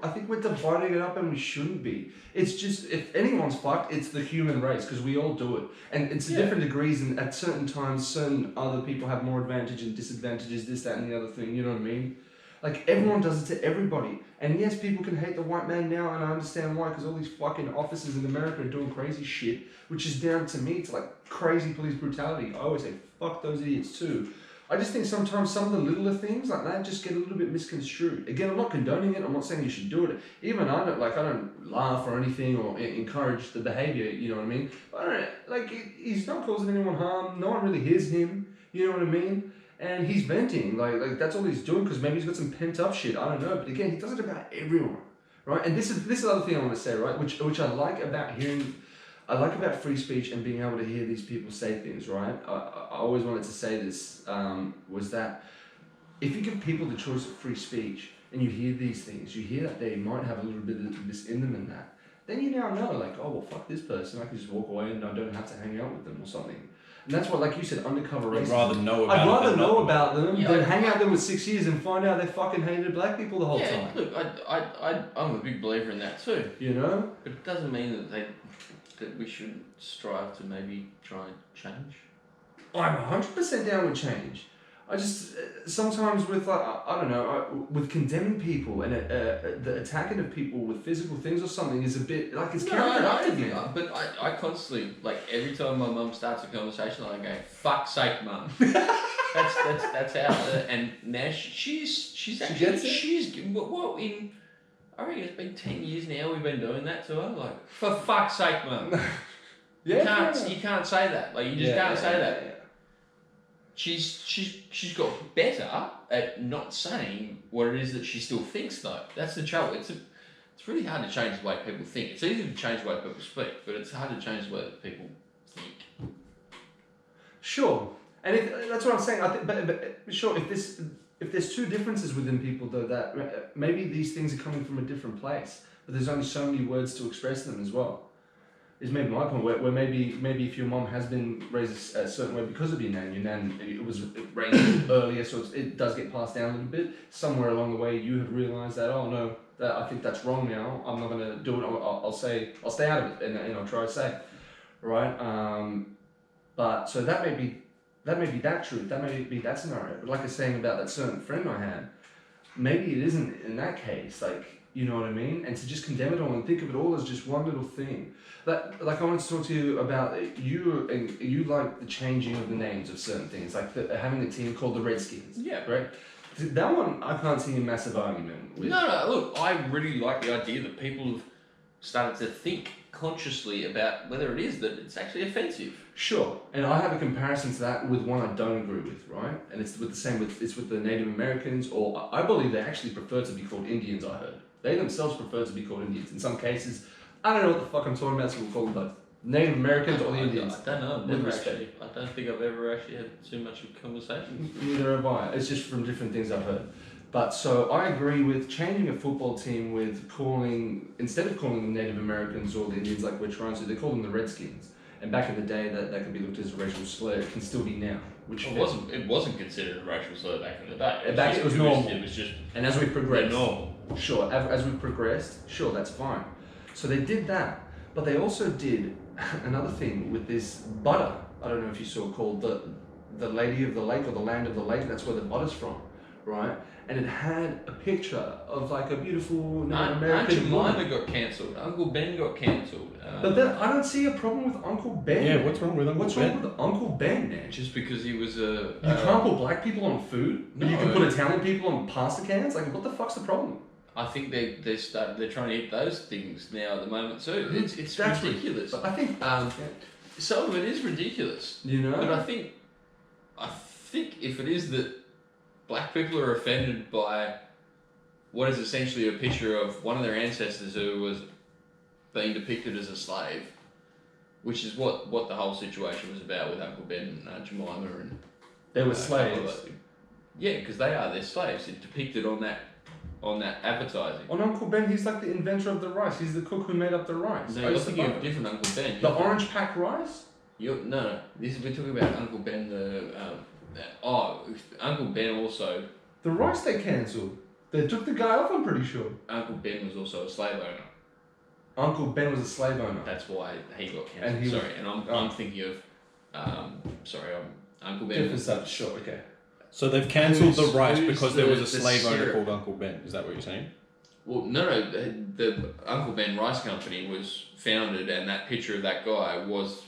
I think we're dividing it up and we shouldn't be. It's just, if anyone's fucked, it's the human race because we all do it. And it's different degrees, and at certain times, certain other people have more advantage and disadvantages, this, that, and the other thing, you know what I mean? Like, everyone does it to everybody. And yes, people can hate the white man now, and I understand why, because all these fucking officers in America are doing crazy shit, which is down to me, to like crazy police brutality. I always say, fuck those idiots too. I just think sometimes some of the littler things like that just get a little bit misconstrued. Again, I'm not condoning it. I'm not saying you should do it. Even I don't laugh or anything or encourage the behavior. You know what I mean? But I don't, like he's not causing anyone harm. No one really hears him. You know what I mean? And he's venting. Like that's all he's doing because maybe he's got some pent up shit. I don't know. But again, he does it about everyone, right? And this is the other thing I want to say, right? Which I like about hearing. I like about free speech and being able to hear these people say things, right? I always wanted to say this, was that if you give people the choice of free speech and you hear these things, you hear that they might have a little bit of this in them and that, then you now know, like, oh, well, fuck this person, I can just walk away and I don't have to hang out with them or something. And that's what, like you said, undercover racism. I'd rather know about I'd rather know them about them than hang out with them with 6 years and find out they fucking hated black people the whole time. Look, I'm a big believer in that too. You know? But it doesn't mean that we should strive to maybe try and change. I'm 100% down with change. I just sometimes with like I don't know with condemning people and the attacking of people with physical things or something is a bit like it's counterproductive. But I constantly, like, every time my mum starts a conversation, I go, "Fuck's sake, mum." that's how. And now she's actually what in. I reckon it's been 10 years now we've been doing that to her. Like, for fuck's sake, mum. You can't say that. Like, you just can't say that. Yeah. She's got better at not saying what it is that she still thinks, though. That's the trouble. It's really hard to change the way people think. It's easy to change the way people speak, but it's hard to change the way that people think. Sure, and that's what I'm saying. I think, but sure, if there's two differences within people, though, that maybe these things are coming from a different place, but there's only so many words to express them as well. Is maybe my point, where maybe if your mom has been raised a certain way because of your nan it was raised earlier, so it does get passed down a little bit. Somewhere along the way, you have realised that, oh no, I think that's wrong now. I'm not going to do it. I'll stay out of it, and I'll try to say, right? But so that may be that truth. That may be that scenario. But like I was saying about that certain friend I had, maybe it isn't in that case. Like, you know what I mean? And to just condemn it all and think of it all as just one little thing. Like I wanted to talk to you about you like the changing of the names of certain things, like having a team called the Redskins. Yeah. Right? That one, I can't see a massive argument with. No, look, I really like the idea that people have started to think consciously about whether it is that it's actually offensive. Sure, and I have a comparison to that with one I don't agree with, right? And it's with the Native Americans, or I believe they actually prefer to be called Indians. I heard they themselves prefer to be called Indians. In some cases, I don't know what the fuck I'm talking about, so we'll call them both Native Americans or the Indians. I don't know. I don't think I've ever actually had too much of a conversation. Neither have I. It's just from different things I've heard. But so I agree with changing a football team with instead of calling them Native Americans or the Indians like we're trying to, they call them the Redskins. And back in the day, that could be looked as a racial slur. It can still be now. It wasn't considered a racial slur back in the day. It was normal. It was just. And as we progressed, normal. Sure. As we progressed, sure, that's fine. So they did that, but they also did another thing with this butter. I don't know if you saw, called the Lady of the Lake or the Land of the Lake. That's where the butter's from, right? And it had a picture of like a beautiful Native American woman. Aunt Jemima got cancelled. Uncle Ben got cancelled. But then I don't see a problem with Uncle Ben. Yeah, what's wrong with Uncle Ben? What's wrong with Uncle Ben, man? Just because he was a. You can't put black people on food, but No. you can put Italian people on pasta cans. Like, what the fuck's the problem? I think they're trying to eat those things now at the moment too. It's That's ridiculous. But I think Some of it is ridiculous. you know. But I think if it is that black people are offended by what is essentially a picture of one of their ancestors who was being depicted as a slave, which is what the whole situation was about with Uncle Ben and Aunt Jemima and they were slaves. Yeah, because they're slaves. It's depicted on that advertising. On Uncle Ben, he's like the inventor of the rice. He's the cook who made up the rice. No, you're thinking of different Uncle Ben. The orange pack rice? No. We're talking about Uncle Ben. Uncle Ben also. The rice they cancelled. They took the guy off. I'm pretty sure. Uncle Ben was also a slave owner. Uncle Ben was a slave owner. That's why he got cancelled. I'm thinking of. Uncle Ben. Different stuff. Sure. Okay. So they've cancelled the rice because there was a slave owner called Uncle Ben. Is that what you're saying? Well, no. The Uncle Ben Rice Company was founded, and that picture of that guy was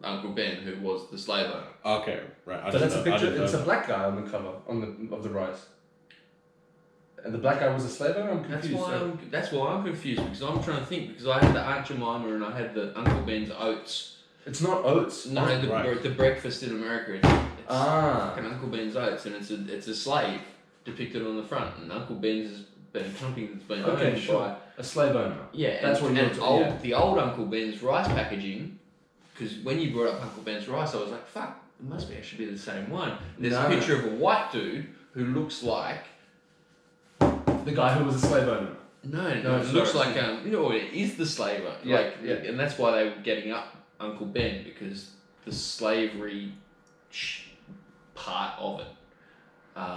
Uncle Ben, who was the slave owner. Okay, right. So that's a picture. It's a black guy on the cover of the rice. And the black guy was a slave owner. I'm confused. That's why I'm confused, because I'm trying to think, because I had the Aunt Jemima and I had the Uncle Ben's oats. It's not oats. No, the breakfast in America. It's an Uncle Ben's oats, and it's a slave depicted on the front, and Uncle Ben's has been a company that's been owned by a slave owner. Yeah, that's what you're talking about. The old Uncle Ben's rice packaging, because when you brought up Uncle Ben's rice, I was like, fuck, it must actually be the same one. And there's a picture of a white dude who looks like the guy who was a slave owner. No, it looks like it is the slave owner. Yeah, and that's why they were getting up Uncle Ben, because the slavery part of it.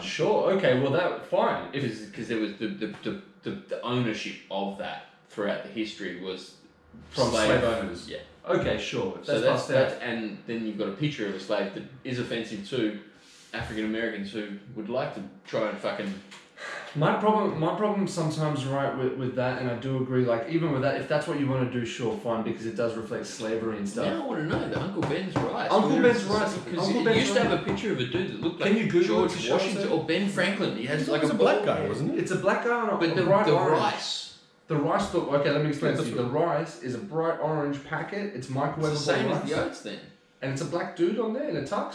Sure. Okay. Well, fine. Because there was the ownership of that throughout the history was from slave owners. Yeah. Okay. Sure. That's and then you've got a picture of a slave that is offensive to African Americans who would like to try and fucking. My problem sometimes, right, with that, and I do agree, like, even with that, if that's what you want to do, sure, fine, because it does reflect slavery and stuff. Now I want to know the Uncle Ben's rice. Uncle Ben's rice. Because you used to have a picture of a dude that looked like George Washington or Ben Franklin. He has like a black guy, wasn't it? It's a black guy on a but the rice. The rice, okay, let me explain to you. The rice is a bright orange packet. It's microwavable It's the same rice. as the oats then. And it's a black dude on there in a tux.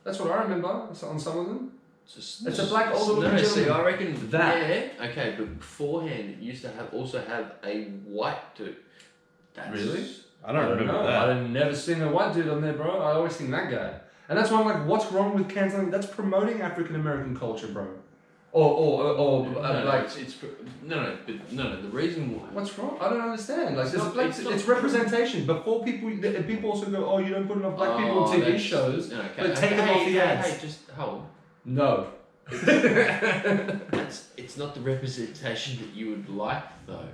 That's what I remember on some of them. It's a black older looking gentleman. See, I reckon that. Yeah, okay, but beforehand it used to also have a white dude. Really? I don't remember that. I've never seen a white dude on there, bro. I always seen that guy. And that's why I'm like, what's wrong with cancelling? That's promoting African American culture, bro. The reason why. What's wrong? I don't understand. Like, it's representation. Before people also go, oh, you don't put enough black people on TV shows, but take them off the ads. Hey, just hold. No. It's not the representation that you would like, though.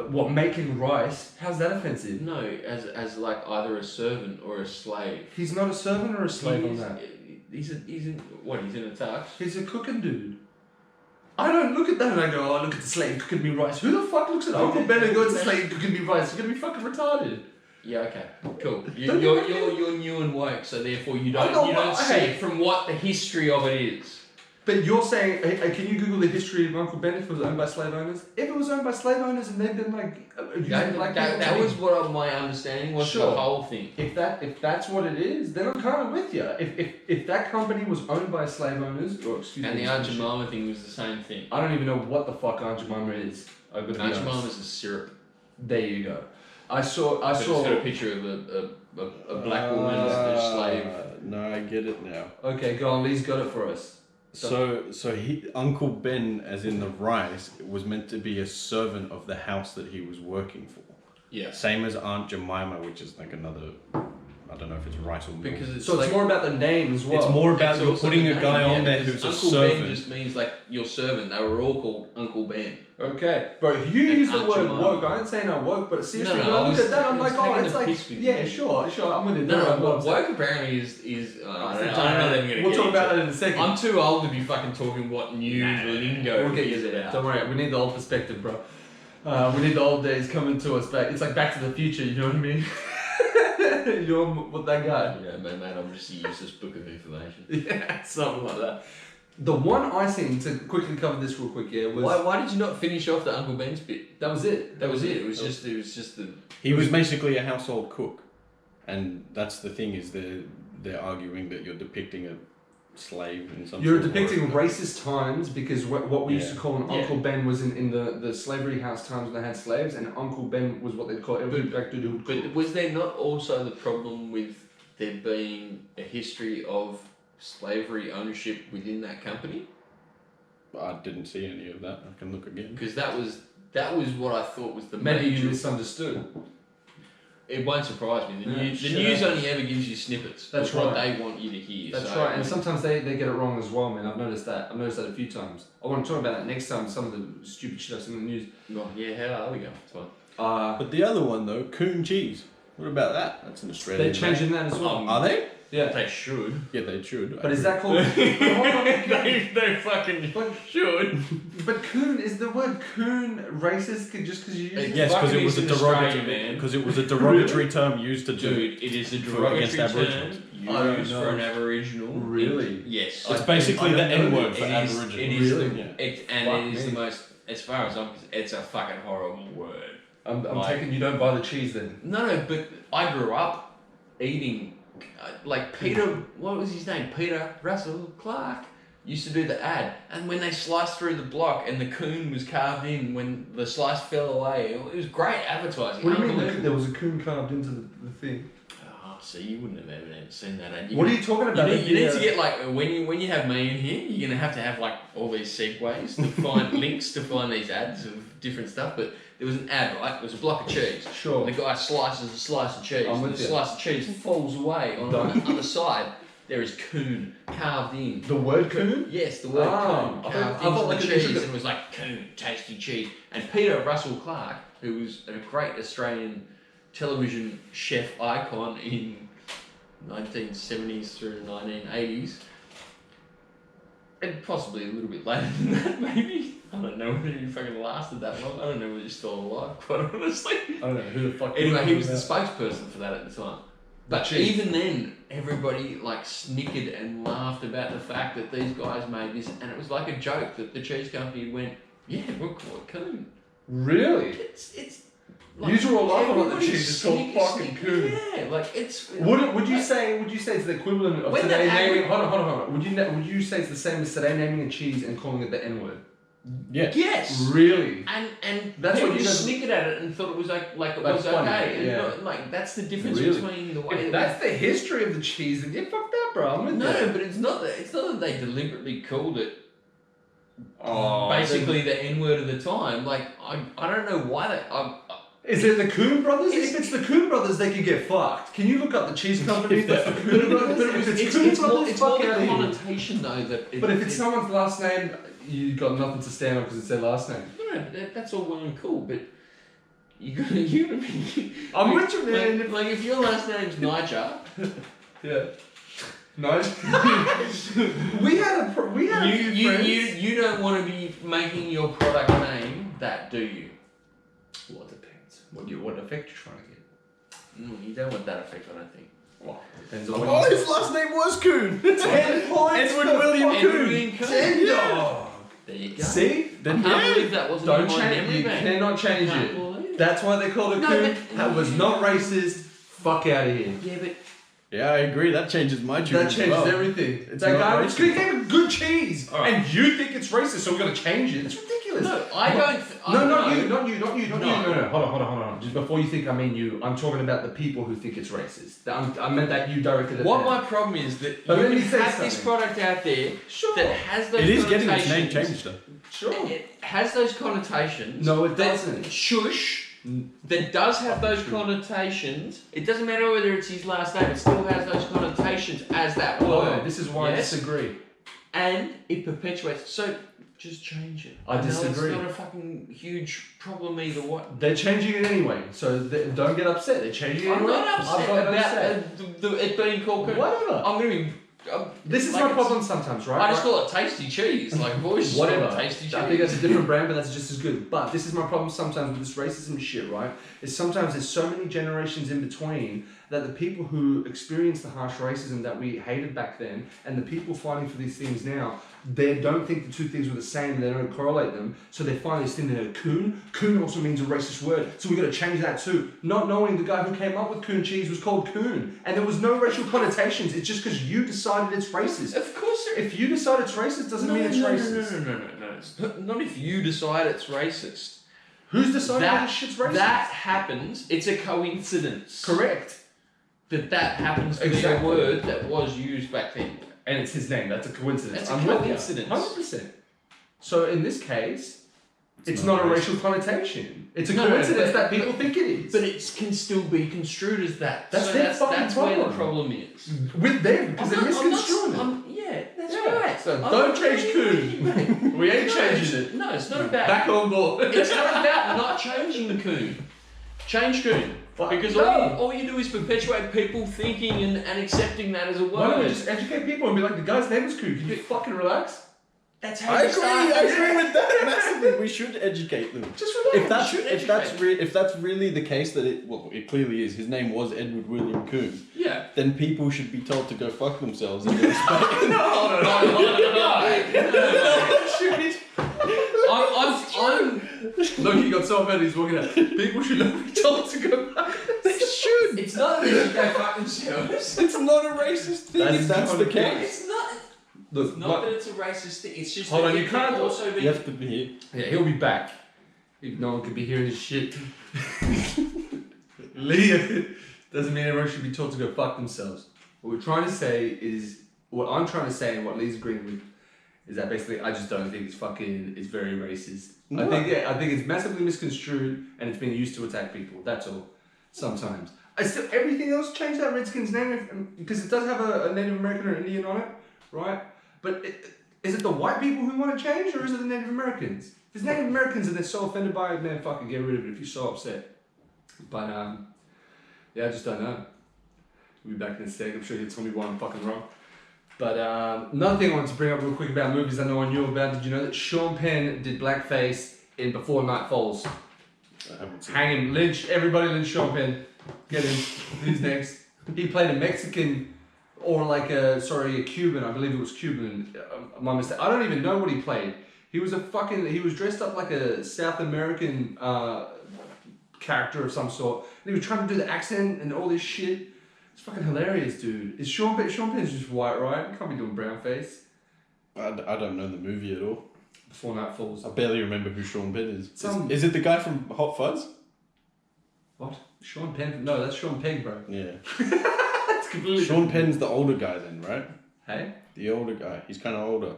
What, making rice? How's that offensive? No, as like either a servant or a slave. He's not a servant or a slave on that. He's in a tux? He's a cooking dude. I don't look at that and I go, oh, look at the slave cooking me rice. Who the fuck looks at Uncle Ben and goes, it's the slave cooking me rice? You're gonna be fucking retarded. Yeah, okay, cool. You're new and woke, so therefore you don't see it from what the history of it is. But you're saying, can you Google the history of Uncle Ben if it was owned by slave owners? If it was owned by slave owners and they've been like, that was what my understanding was. Sure. The whole thing. If that's what it is, then I'm kind of with you. If that company was owned by slave owners, and the Aunt Jemima thing was the same thing. I don't even know what the fuck Aunt Jemima is. Aunt Jemima is a syrup. There you go. I saw. It's got a picture of a black woman as a slave. No, I get it now. Okay, go on. Lee's got it for us. So Uncle Ben, as in the rice, was meant to be a servant of the house that he was working for. Yeah. Same as Aunt Jemima, which is like another, I don't know if it's rice or milk. Because it's more about the name as well. It's more about you're putting a guy on there who's a servant. Uncle Ben just means like your servant. They were all called Uncle Ben. Okay, bro. You use the word woke. I ain't saying I woke, but seriously, when I look at that, I'm like, oh, it's like, yeah, sure, I'm with it. Woke apparently is. I don't know. We'll talk about that in a second. I'm too old to be fucking talking what new lingo. We'll get you there. Don't worry, we need the old perspective, bro. We need the old days coming to us back. It's like Back to the Future. You know what I mean? You're with that guy. Yeah, mate. I'm just a useless book of information. Yeah, something like that. The one I seen, to quickly cover this real quick, was... Why did you not finish off the Uncle Ben's bit? That was it. It was just the... He was basically a household cook. And that's the thing, is they're arguing that you're depicting a slave in some You're depicting racist times, because what we used to call an Uncle Ben was in the slavery house times when they had slaves, and Uncle Ben was what they'd call every black dude who would cook. But was there not also the problem with there being a history of slavery ownership within that company? I didn't see any of that. I can look again. Because that was what I thought was the maybe you misunderstood. It won't surprise me. The news only ever gives you snippets. That's right. What they want you to hear. That's right. And sometimes they get it wrong as well, man. I've noticed that a few times. I want to talk about that next time. Some of the stupid shit I've seen in the news. Yeah, how are we going? It's fine. But the other one though, coon cheese. What about that? That's an Australian. They're changing that as well. Are they? Yeah. They should. Yeah, they should. But is that called? But hold on, they fucking should. But coon, is the word coon racist just because you use it? Yes, because it was a Fucking is in Australia, derogatory. man. Because it was a derogatory term used to do. Dude, it is a against derogatory Aboriginals. term I don't used know. for an Aboriginal. Really? Yes. It's basically the N word for It is. Aboriginal. It is. Really? The, it, and Fuck it is me. the most. As far as I'm concerned, it's a fucking horrible word. I'm Like- taking you don't buy the cheese then. No, but I grew up eating, like Peter, what was his name? Peter Russell Clark used to do the ad. And when they sliced through the block and the coon was carved in, when the slice fell away, it was great advertising. What do you mean Unbelievable. there was a coon carved into the thing? Oh, so you wouldn't have ever seen that ad. What are you talking about? You need to get like, when you have me in here, you're going to have like all these segues to find links to find these ads of different stuff. But there was an ad, right? It was a block of cheese. Sure. And the guy slices a slice of cheese. I'm And with the you. slice of cheese falls away. On the other side, there is coon carved in. The word coon? Yes, the word Ah, coon I carved thought into like the it cheese, was- and it was like coon, tasty cheese. And Peter Russell Clark, who was a great Australian television chef icon in 1970s through the 1980s, and possibly a little bit later than that, maybe. I don't know whether he fucking lasted that long. I don't know whether he's still alive, quite honestly. I don't know who the fuck. Anyway, he was the about. spokesperson for that at the time. But cheese. even then, everybody like snickered and laughed about the fact that these guys made this, and it was like a joke that the cheese company went, "Yeah, we'll call it coon." Really? It's. Yous were all laughing about the everybody cheese is called fucking coon. Yeah, like it's. Would you say it's the equivalent of When today the naming? Agri- Hold on. Would you say it's the same as today naming a cheese and calling it the N word? Yeah. Yes. Really? And That's people what you just guys- snickered at it and thought it was like it Like was funny, okay. And yeah. not, like that's the difference Really? between the way If that's the history of the cheese, then yeah, fuck that, bro. I'm with no, that. but it's not that they deliberately called it Oh, basically the N word of the time. Like I don't know why they. Is it the Coon Brothers? It's- If it's the Coon Brothers, they could get fucked. Can you look up the cheese company that's the Coon Brothers? If it's Coon it's more, Brothers, it's more fuck the out of here. connotation though that. But if it's someone's last name, you got nothing to stand on because it's their last name. no, that's all well and cool, but you gotta be. I'm with you, man. Like if your last name's Niger, Yeah. No. we had a few friends. you don't want to be making your product name that, do you? Well, it depends. What effect you're trying to get. You don't want that effect, I don't think. Well, depends on Oh, his last name was Coon. 10 points. Edward William Coon. DenDogg. There you go. See? I can't believe that wasn't Don't in my change. memory You bank. cannot change Can't it. believe it. That's why they called it No, Coon. but- That was not racist. Fuck out of here. Yeah, but Yeah, I agree. That changes my tune. That as changes well. everything. It's That not guy racist. gave him good cheese, Alright. and you think it's racist, so we're gonna change it. It's ridiculous. no, I don't. No, not know. you, not you. No. No. Hold on. Just before you think I mean you, I'm talking about the people who think it's racist. I meant that you directed it. What at my them. problem is that But you let me can say have this something. product out there Sure. that has those It is getting its name connotations. changed though. Sure. It has those connotations. No, it that- doesn't. Shush. That does have those connotations. It doesn't matter whether it's his last name. It still has those connotations as that word. Oh, this is why Yes? I disagree. And it perpetuates. So just change it. I know disagree. It's not a fucking huge problem either way. They're changing it anyway, so don't get upset. They're changing it I'm anyway. not upset I've got no about say. it being called coon. Whatever. I'm gonna be. This is like my it's- problem sometimes, right? I just call it tasty cheese. Like I've always just Whatever. called it tasty cheese. I think that's a different brand, but that's just as good. But this is my problem sometimes with this racism shit, right? Is sometimes there's so many generations in between that the people who experienced the harsh racism that we hated back then and the people fighting for these things now, they don't think the two things were the same, they don't correlate them, so they find this thing that a coon. Coon also means a racist word, so we got to change that too. Not knowing the guy who came up with coon cheese was called coon, and there was no racial connotations. It's just because you decided it's racist. Of course there If you decide it's racist, doesn't mean it's racist. No. It's not if you decide it's racist. Who's deciding That- that shit's racist? That happens. It's a coincidence. Correct. That happens to be Exactly. a word that was used back then. And it's his name. That's a coincidence. That's a I'm with you. coincidence. 100%. So in this case, it's not not a racist. racial connotation. It's a No, no, coincidence but- that people think it is. But it can still be construed as that. That's so their that's fucking where the problem. problem is. With them, because they're misconstruing it. Yeah, that's Yeah. right. So I'm don't not change changing coon. it. We ain't No, changing it. No, it's not about. Back on board. It's not about not changing coon. Change coon. Because no. all you do is perpetuate people thinking and accepting that as a word. Why don't we just educate people and be like, the guy's name was Coon. Can you fucking relax? That's how I you start. agree with that massively. We should educate them. Just relax. If that's really the case that it clearly is. His name was Edward William Coon. Yeah. Then people should be told to go fuck themselves and go spay. Look, he got so mad he's walking out. People should not be told to go back. They should. It's not that they should go fuck themselves. It's not a racist thing if that's the case. It's not. Look, It's not that it's a racist thing. It's just hold that on, you it can't can also be. You have to be here. Yeah, he'll be back. If no one could be hearing his shit. Lee doesn't mean everyone should be told to go fuck themselves. What we're trying to say is, what I'm trying to say and what Lee's agreeing with, is that basically I just don't think it's very racist. No. I think it's massively misconstrued and it's been used to attack people. That's all. Sometimes. Everything else changed that Redskins name because it does have a Native American or Indian on it, right? But is it the white people who want to change or is it the Native Americans? If it's Native Americans and they're so offended by it, man, fucking get rid of it if you're so upset. But yeah, I just don't know. We'll be back in a sec. I'm sure you'll tell me why I'm fucking wrong. But another thing I wanted to bring up real quick about movies I know I knew about. Did you know that Sean Penn did blackface in Before Night Falls? I haven't seen Hang him, lynch everybody, lynch Sean Penn. Get him. Who's next? He played a Mexican or a Cuban. I believe it was Cuban. My mistake. I don't even know what he played. He was dressed up like a South American character of some sort. And he was trying to do the accent and all this shit. It's fucking hilarious, dude. Sean Penn's just white, right? You can't be doing brown face. I don't know the movie at all. Before Night Falls. I barely remember who Sean Penn is. Is it the guy from Hot Fuzz? What? Sean Penn? No, that's Sean Pegg, bro. Yeah. It's completely Sean Penn's the older guy then, right? Hey? The older guy. He's kind of older.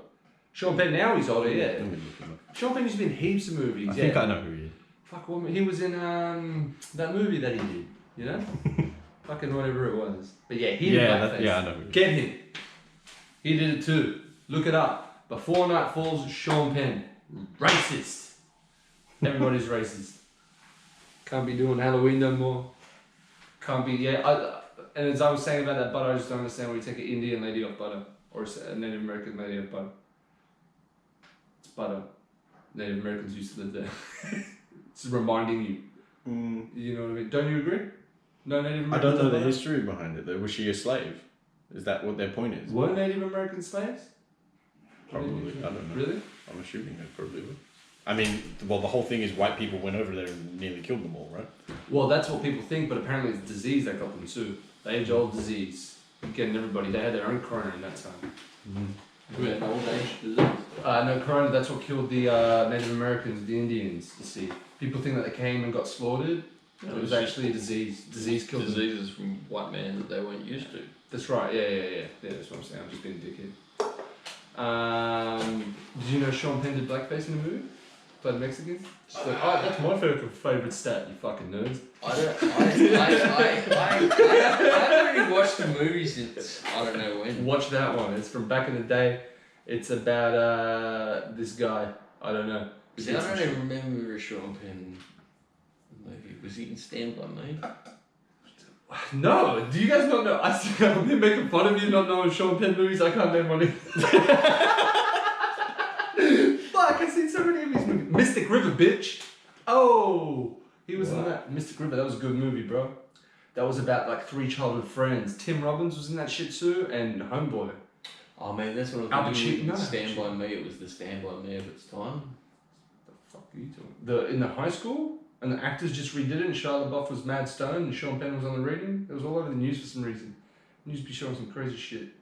Sean Penn now he's older, yeah. Let me look him up. Sean Penn has been in heaps of movies. I think I know who he is. Fuck, he was in that movie that he did, you know? Fucking whatever it was. But yeah, he did blackface. Yeah, I know who he is. Get him. He did it too. Look it up. Before Night Falls, Sean Penn. Racist. Everybody's racist. Can't be doing Halloween no more. Can't be, and as I was saying about that butter, I just don't understand why you take an Indian lady off butter. Or a Native American lady off butter. It's butter. Native Americans used to live there. It's reminding you. You know what I mean? Don't you agree? No Native Americans. I don't know the butter? history behind it though. Was she a slave? Is that what their point is? Were Native American slaves? Probably. I don't know. Really? I'm assuming they probably were. I mean, well, the whole thing is white people went over there and nearly killed them all, right? Well, that's what people think, but apparently it's disease that got them too. The age-old disease. Getting everybody. They had their own corona in that time. We had old age disease. No, corona, that's what killed the Native Americans, the Indians, you see. People think that they came and got slaughtered. No, It was actually a disease. Disease killed them. Diseases from white man that they weren't used to. That's right, yeah, that's what I'm saying. I'm just being a dickhead. Did you know Sean Penn did blackface in the movie? Played Mexicans? Just like, that's my favourite stat, you fucking nerds. I haven't really watched the movie since I don't know when. Watch that one. It's from back in the day. It's about this guy. I don't know. See, I don't even remember a Sean Penn movie. Was he in Stand By Me? No, do you guys not know? I've been making fun of you not knowing Sean Penn movies. I can't name one. Fuck, I've seen so many of his movies. Mystic River, bitch. Oh, he was in that. Mystic River, that was a good movie, bro. That was about like 3 childhood friends. Tim Robbins was in that shit too, and Homeboy. Oh man, that's what I Al was thinking. Pacino? Stand By Me, it was the Stand By Me of its time. The fuck are you talking? In the high school? And the actors just redid it, and Shia LaBeouf was mad stone, and Sean Penn was on the reading. It was all over the news for some reason. The news be showing some crazy shit.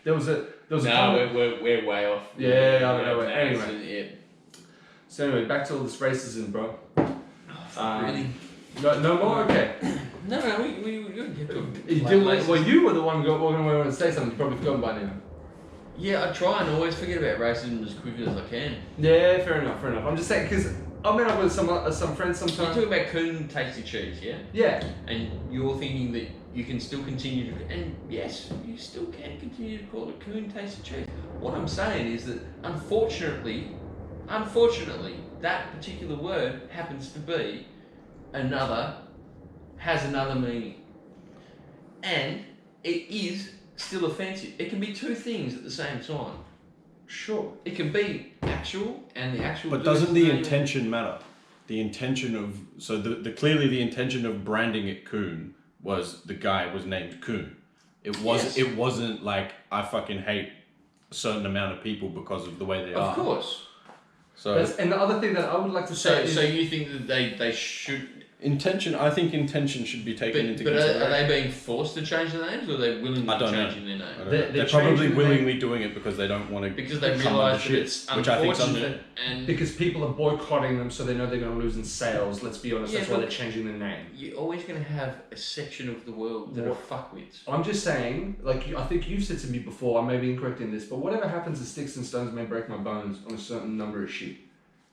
There was a we're way off. Yeah, I don't know. Anyway. Yeah. So anyway, back to all this racism, bro. Really? No more? Okay. No, we get to You were the one going to say something. You've probably forgotten by now. Yeah, I try and always forget about racism as quickly as I can. Yeah, fair enough. I'm just saying, because I met up with some friends You sometimes. talk about Coon Tasty Cheese, yeah? Yeah. And you're thinking that you can still continue to... And yes, you still can continue to call it Coon Tasty Cheese. What I'm saying is that, unfortunately, that particular word happens to be has another meaning. And it is still offensive. It can be two things at the same time. Sure. It can be actual and the actual. But doesn't the intention matter? The intention of clearly the intention of branding it Coon was the guy was named Coon. It wasn't like I fucking hate a certain amount of people because of the way they are. Of course. So And the other thing that I would like to say So you think that they should intention? I think intention should be taken into consideration. But are they being forced to change their names, or are they willingly changing their name? They're probably willingly doing it because they don't want to. Because they realise that it's unfortunate, and because people are boycotting them, so they know they're going to lose in sales. Let's be honest, that's why they're changing their name. You're always going to have a section of the world that are fuckwits. I'm just saying, like I think you've said to me before, I may be incorrect in this, but whatever happens to sticks and stones may break my bones on a certain number of shit.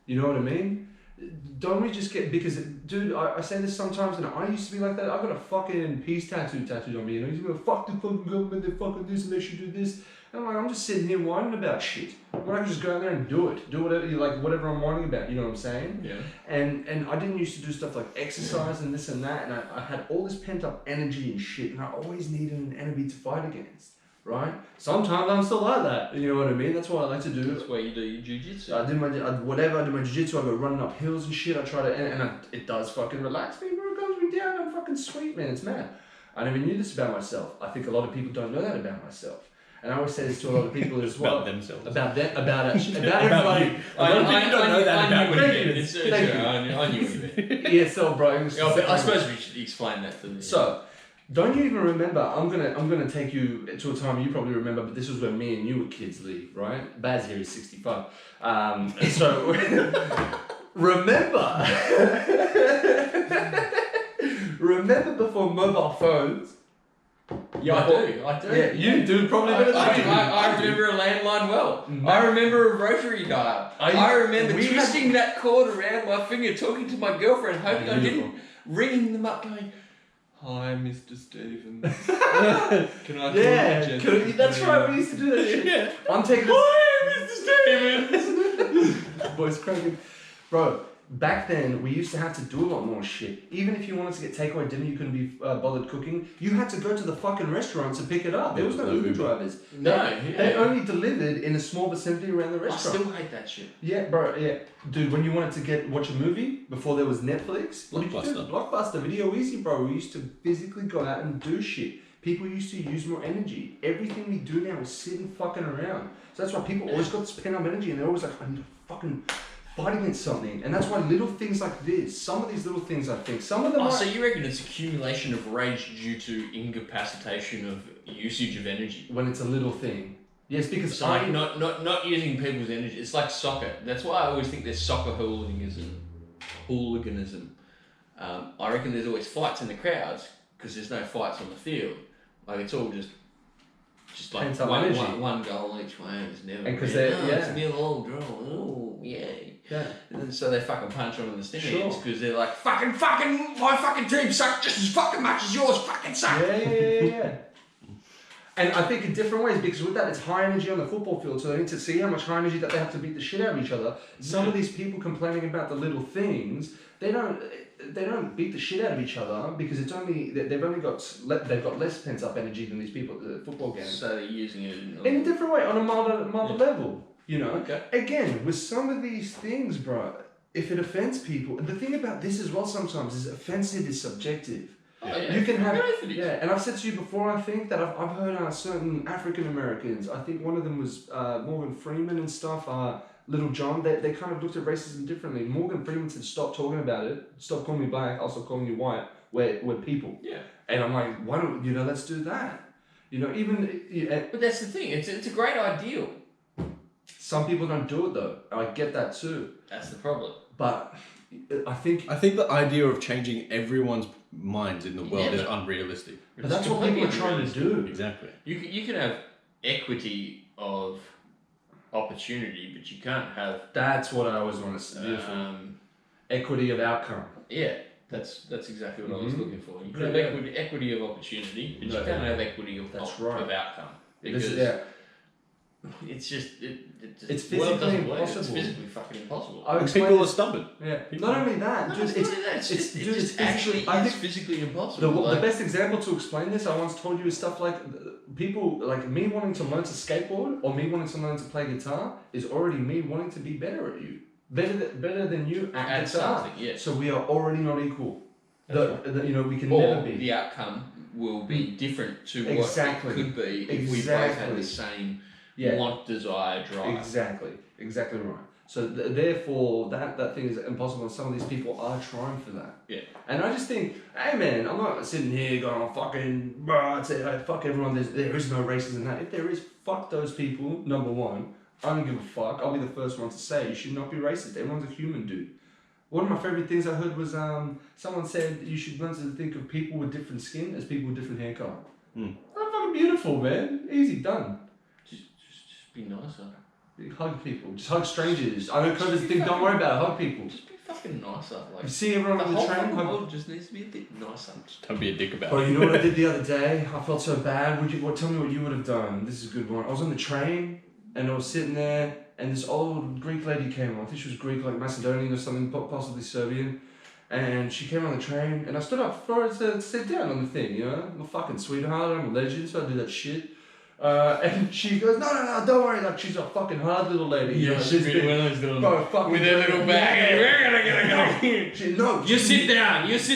You know what I mean? Don't we just get, because, dude, I say this sometimes, and I used to be like that. I got a fucking peace tattooed on me, you know? He's going, fuck the fucking government, they fucking this and they should do this. And I'm like, I'm just sitting here whining about shit. When I can just go out there and do it. Do whatever, whatever I'm whining about, you know what I'm saying? Yeah. And I didn't used to do stuff like exercise and this and that, and I had all this pent up energy and shit, and I always needed an enemy to fight against. Right? Sometimes I'm still like that. You know what I mean? That's what I like to do. That's why you do your jiu-jitsu. I do my jiu-jitsu, I go running up hills and shit. I try to, it does fucking relax me, bro. It calms me down. I'm fucking sweet, man. It's mad. I never knew this about myself. I think a lot of people don't know that about myself. And I always say this to a lot of people as well. About themselves. About everybody. I don't know that about you. I knew it. ESL, bro. I suppose we should explain that to them. So, don't you even remember? I'm gonna take you to a time you probably remember, but this was when me and you were kids, Lee, right? Baz here is 65. So remember, remember before mobile phones. Yeah, I do. Yeah, you do probably. I remember a landline well. I remember a rotary dial. I remember twisting that cord around my finger, talking to my girlfriend, hoping I didn't, ringing them up, going, "Hi, Mr. Stevens. Can I call you that's right. We used to do that shit. Yeah. I'm taking. Hi, Mr. Stevens. Voice cracking, bro. Back then, we used to have to do a lot more shit. Even if you wanted to get takeaway dinner, you couldn't be bothered cooking. You had to go to the fucking restaurants and pick it up. There was no Uber drivers. They only delivered in a small vicinity around the restaurant. I still hate that shit. Yeah, bro. Yeah, dude. When you wanted to watch a movie before there was Netflix, Blockbuster, Video Easy, bro. We used to physically go out and do shit. People used to use more energy. Everything we do now is sitting fucking around. So that's why people always got this pent up energy, and they're always like, I need to fucking fight against something. And that's why little things like this, some of these little things, I think, some of them so you reckon it's accumulation of rage due to incapacitation of usage of energy? When it's a little thing. Yes, because so like not using people's energy. It's like soccer. That's why I always think there's soccer hooliganism. I reckon there's always fights in the crowds because there's no fights on the field. Like it's all just like one goal each way. It's never. And because it's a nil all draw. Oh yeah. Yeah. And then so they fucking punch on the stingers because they're like fucking my fucking team sucks just as fucking much as yours fucking suck. Yeah. And I think in different ways, because with that it's high energy on the football field, so they need to see how much high energy that they have to beat the shit out of each other. Some of these people complaining about the little things, they don't beat the shit out of each other because they've got less pent up energy than these people at the football game. So they're using it in a different way, on a milder level. You know, okay. Again, with some of these things, bro, if it offends people, the thing about this as well sometimes is offensive is subjective. Oh, yeah. You can have, and I've said to you before, I think, that I've heard certain African Americans, I think one of them was Morgan Freeman and stuff, Little John, they kind of looked at racism differently. Morgan Freeman said, stop talking about it, stop calling me black, I'll stop calling you white, we're people. Yeah. And I'm like, why don't, let's do that. But that's the thing, it's a great ideal. Some people don't do it though. I get that too. That's the problem. But I think the idea of changing everyone's minds in the world is unrealistic. But that's what people are trying to do. Exactly. You can have equity of opportunity, but you can't have. That's what I always want to see. Equity of outcome. Yeah, that's exactly what I was looking for. You can have equity of opportunity, but you can't have equity of outcome. Because It's just It's the world physically doesn't work. It's impossible. physically fucking impossible. I'll explain People are this- stubborn. Yeah. People- Not only that, No, just it's not that. It's just dude, it's actually I is think physically impossible. the best example to explain this, I once told you, is stuff like people like me wanting to learn to skateboard or me wanting to learn to play guitar is already me wanting to be better at you, better than you at At guitar. something, yes. So we are already not equal. That's You know, we can Or never be. the outcome will be different to Exactly. what it could be if we both had the same want, desire, drive. Exactly right. So therefore, that thing is impossible, and some of these people are trying for that. Yeah. And I just think, hey man, I'm not sitting here going, oh, fucking, I'd say, hey, fuck everyone, there is no racism in that. If there is, fuck those people, number one. I don't give a fuck. I'll be the first one to say you should not be racist. Everyone's a human, dude. One of my favorite things I heard was someone said you should learn to think of people with different skin as people with different hair color. Mm. That's fucking beautiful, man. Easy, done. Just be nicer. Hug people. Just hug strangers. I know COVID's thing, don't worry about it. Hug people. Just be fucking nicer. Like You see everyone the on the whole train, fucking hug. world just needs to be a bit nicer. Don't be a dick about Bro, it. you know what I did the other day? I felt so bad. Tell me what you would have done. This is a good one. I was on the train and I was sitting there and this old Greek lady came on. I think she was Greek, like Macedonian or something, possibly Serbian. And she came on the train and I stood up for her to sit down on the thing, you know? I'm a fucking sweetheart, I'm a legend, so I do that shit. And she goes, no, don't worry, like she's a fucking hard little lady. you know, she's this really big- one of those little Bro, fucking with her little bag. Yeah. She, no, You sit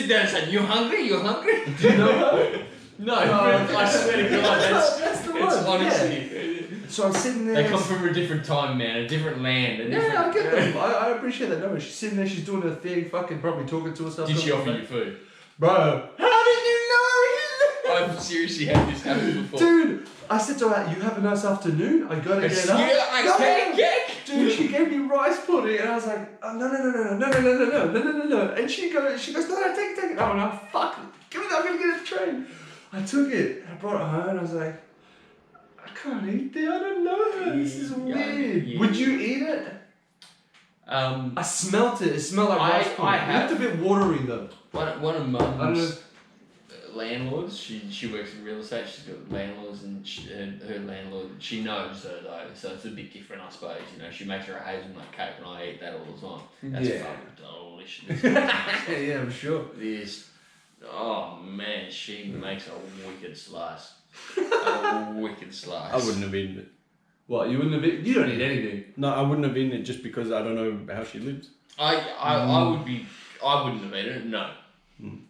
down, son. You hungry? Do you know her? No, Oh, I swear to God, that's the it's one. honestly. So I'm sitting there. They come from a different time, man, a different land. A different, Yeah, I get them. I appreciate that. No, she's sitting there, she's doing her thing, fucking probably talking to herself. Did she offer you food? Bro, how did you know? I've seriously had this happen before. Dude, I said to her, you have a nice afternoon, I gotta get up. Dude, she gave me rice pudding, and I was like, oh, no. And she goes, no, take it. Oh, no, fuck, give me that, I'm gonna get a train. I took it, I brought it home, and I was like, I can't eat that, I don't know her, this is weird. Yeah. Would you eat it? I smelt it smelled like rice pudding. I have. It looked a bit watery though. One of I don't know. Mum's landlords, she works in real estate, she's got landlords, and her landlord, she knows her though, so it's a bit different, I suppose. You know, she makes her a hazelnut cake and I eat that all the time. That's Yeah. fucking delicious. Yeah, I'm sure. Oh man, she makes a wicked slice. A wicked slice. I wouldn't have eaten it. What, you wouldn't have eaten? You don't eat anything. No, I wouldn't have eaten it just because I don't know how she lives. I wouldn't have eaten it, no.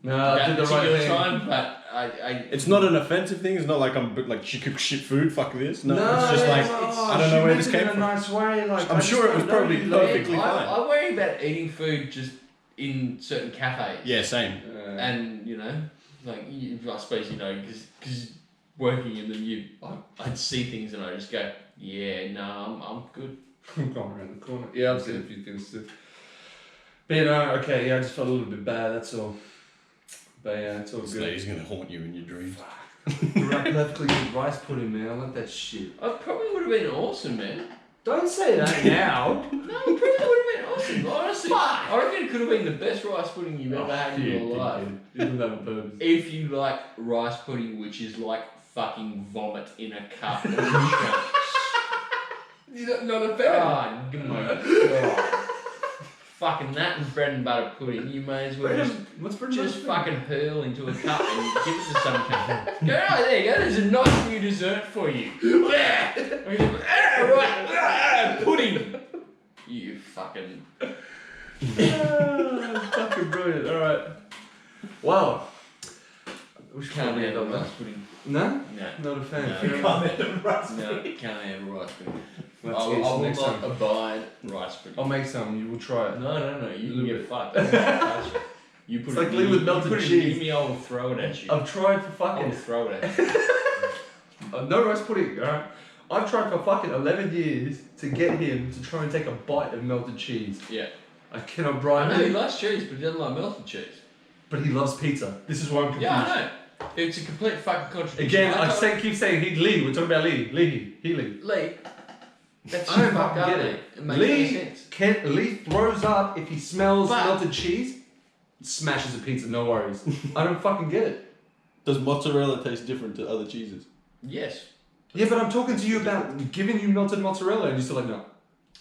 No, I At did the the right particular thing. time, but I It's not an offensive thing. It's not like I'm like she cooks shit food. Fuck this. No, No, it's just like I don't know where this came in a from. nice way. Like, I'm I sure just it was don't know probably you, like- perfectly fine. I worry about eating food just in certain cafes. Yeah, same. And you know, like I suppose you know because working in them, I'd see things and I just go, yeah, no, I'm good. I'm going around the corner. Yeah, I've seen a few things too. But you know, okay, yeah, I just felt a little bit bad. That's all. But yeah, it's all This good. lady's gonna haunt you in your dreams. Perfectly good rice pudding, man. I like that shit. I probably would have been awesome, man. Don't say that now. No, it probably would have been awesome. Honestly, I reckon it could have been the best rice pudding you've ever had in your life. You didn't have a purpose. If you like rice pudding, which is like fucking vomit in a cup. You're not a fan. Oh my god. Fucking that and bread and butter pudding, you may as well What's for just fucking hurl into a cup and give it to some cunt. Go, oh, there you go, there's a nice new dessert for you. Pudding. You fucking... Fucking brilliant. Alright. Wow. We should Can't probably end handle on rice that. pudding. No? No. Not a fan. No. Fair enough. No, can't handle rice pudding. I Let's eat will some next not time. abide rice pudding. I'll make some. You will try it. No, you A can little get bit. fucked. I won't touch it. You put It's it like in Lee me- with you melted put it cheese. in me, I will throw it at you. I've tried for I will fucking throw it at you. no rice pudding. Alright. I've tried for fucking 11 years to get him to try and take a bite of melted cheese. Yeah. I cannot I bribe know he him. likes cheese, but he doesn't like melted cheese. But he loves pizza. This is why I'm confused. Yeah, I know. It's a complete fucking contradiction. Again, I told- keep saying Lee. We're talking about Lee. Lee. Lee. That's I don't fucked fucking up, get mate. it. It makes no Lee sense. Lee throws up if he smells But- melted cheese. Smashes a pizza, no worries. I don't fucking get it. Does mozzarella taste different to other cheeses? Yes. Yeah, but I'm talking to you about giving you melted mozzarella, and you're still like, no.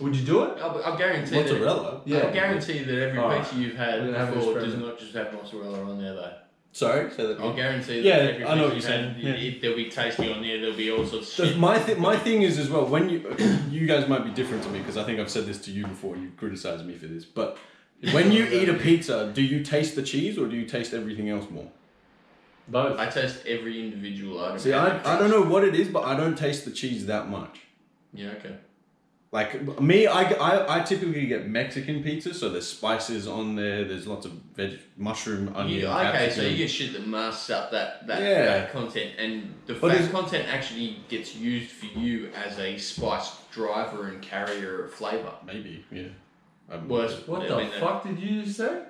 Would you do it? I'll guarantee Mozzarella? I'll guarantee that every Alright. pizza you've had We're gonna have an before does experiment. not just have mozzarella on there though. Sorry? Say that I'll again. guarantee that Yeah, every I know pizza what you've you're had, saying, there'll be tasty on there, there'll be all sorts of So shit. my thing is as well, when you guys might be different to me because I think I've said this to you before and you've criticized me for this, but when you eat a pizza, do you taste the cheese or do you taste everything else more? Both. I taste every individual item. See, I don't know what it is, but I don't taste the cheese that much. Yeah, okay. Like me, I typically get Mexican pizza, so there's spices on there. There's lots of mushroom, onion, Okay, capsicum. so you get shit that masks up that Yeah. fat content, and the But fat it's- content actually gets used for you as a spice driver and carrier of flavour. Maybe, yeah. Worse. What the fuck did you just say?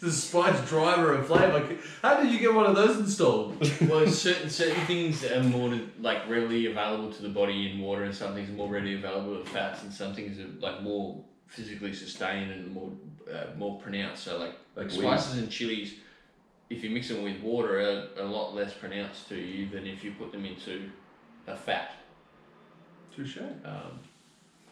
This is spice driver and flavour. How did you get one of those installed? Well, certain things are more like readily available to the body in water, and some things are more readily available with fats, and some things are like more physically sustained and more pronounced. So like spices and chilies, if you mix them with water, are a lot less pronounced to you than if you put them into a fat. Touche.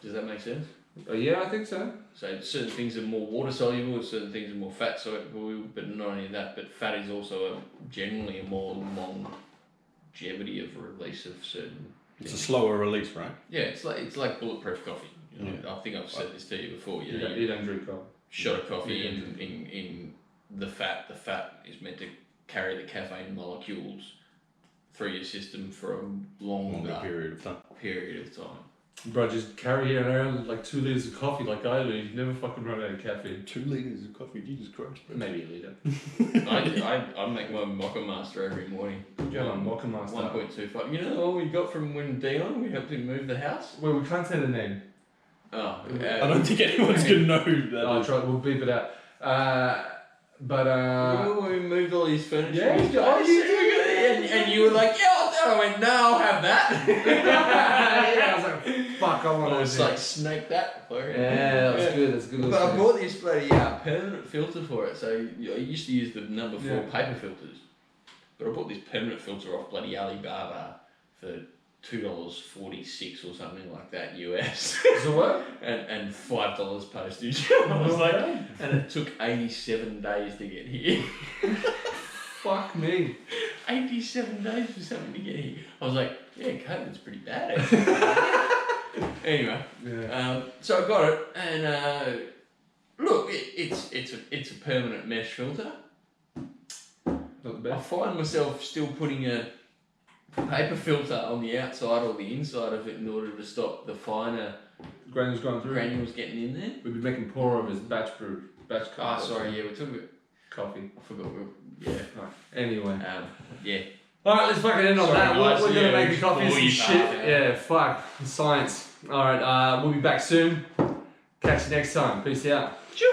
Does that make sense? Yeah, I think so. So certain things are more water soluble, certain things are more fat soluble, but not only that, but fat is also generally a more longevity of release of certain. It's a slower release, right? Yeah, it's like bulletproof coffee. You know, I think I've said this to you before. You know, You don't drink coffee. shot of coffee in the fat. The fat is meant to carry the caffeine molecules through your system for a longer period of time. Bro, just carry around like 2 liters of coffee like I do. You never fucking run out of caffeine. 2 liters of coffee, Jesus Christ, bro. Maybe a liter. I make my Mocha Master every morning. Go on, Mocha Master. 1.25. You know the one we got from when Dion, we helped him move the house? Wait, we can't say the name. Oh, I don't think anyone's gonna know who that I'll is. try. We'll beep it out. Remember when we moved all his furniture? Yeah, in his oh, place? you did. And you were like, yeah, I'll do it. I went, no, I'll have that. Yeah, I was like, fuck, I want I to. was like, snake that for it. Yeah, that was good. That's good. But I bought this bloody permanent filter for it. So I used to use the number 4 paper filters. But I bought this permanent filter off bloody Alibaba for $2.46 or something like that US. So what? and $5 postage. I was like, and it took 87 days to get here. Fuck me. 87 days for something to get here. I was like, yeah, COVID's pretty bad. Actually. Anyway, so I got it, and look, it's a permanent mesh filter. Not the I best. find myself still putting a paper filter on the outside or the inside of it in order to stop the finer Granules going through. granules getting in there. We've been making pour over his batch Oh, coffee. sorry, yeah, we took it. Coffee. I forgot. Right. Anyway. Yeah. Alright, let's fucking end on Sorry, that. guys, We're gonna yeah, make a coffee and some before shit. you start, Yeah, fuck. Science. Alright, we'll be back soon. Catch you next time. Peace out. Choo!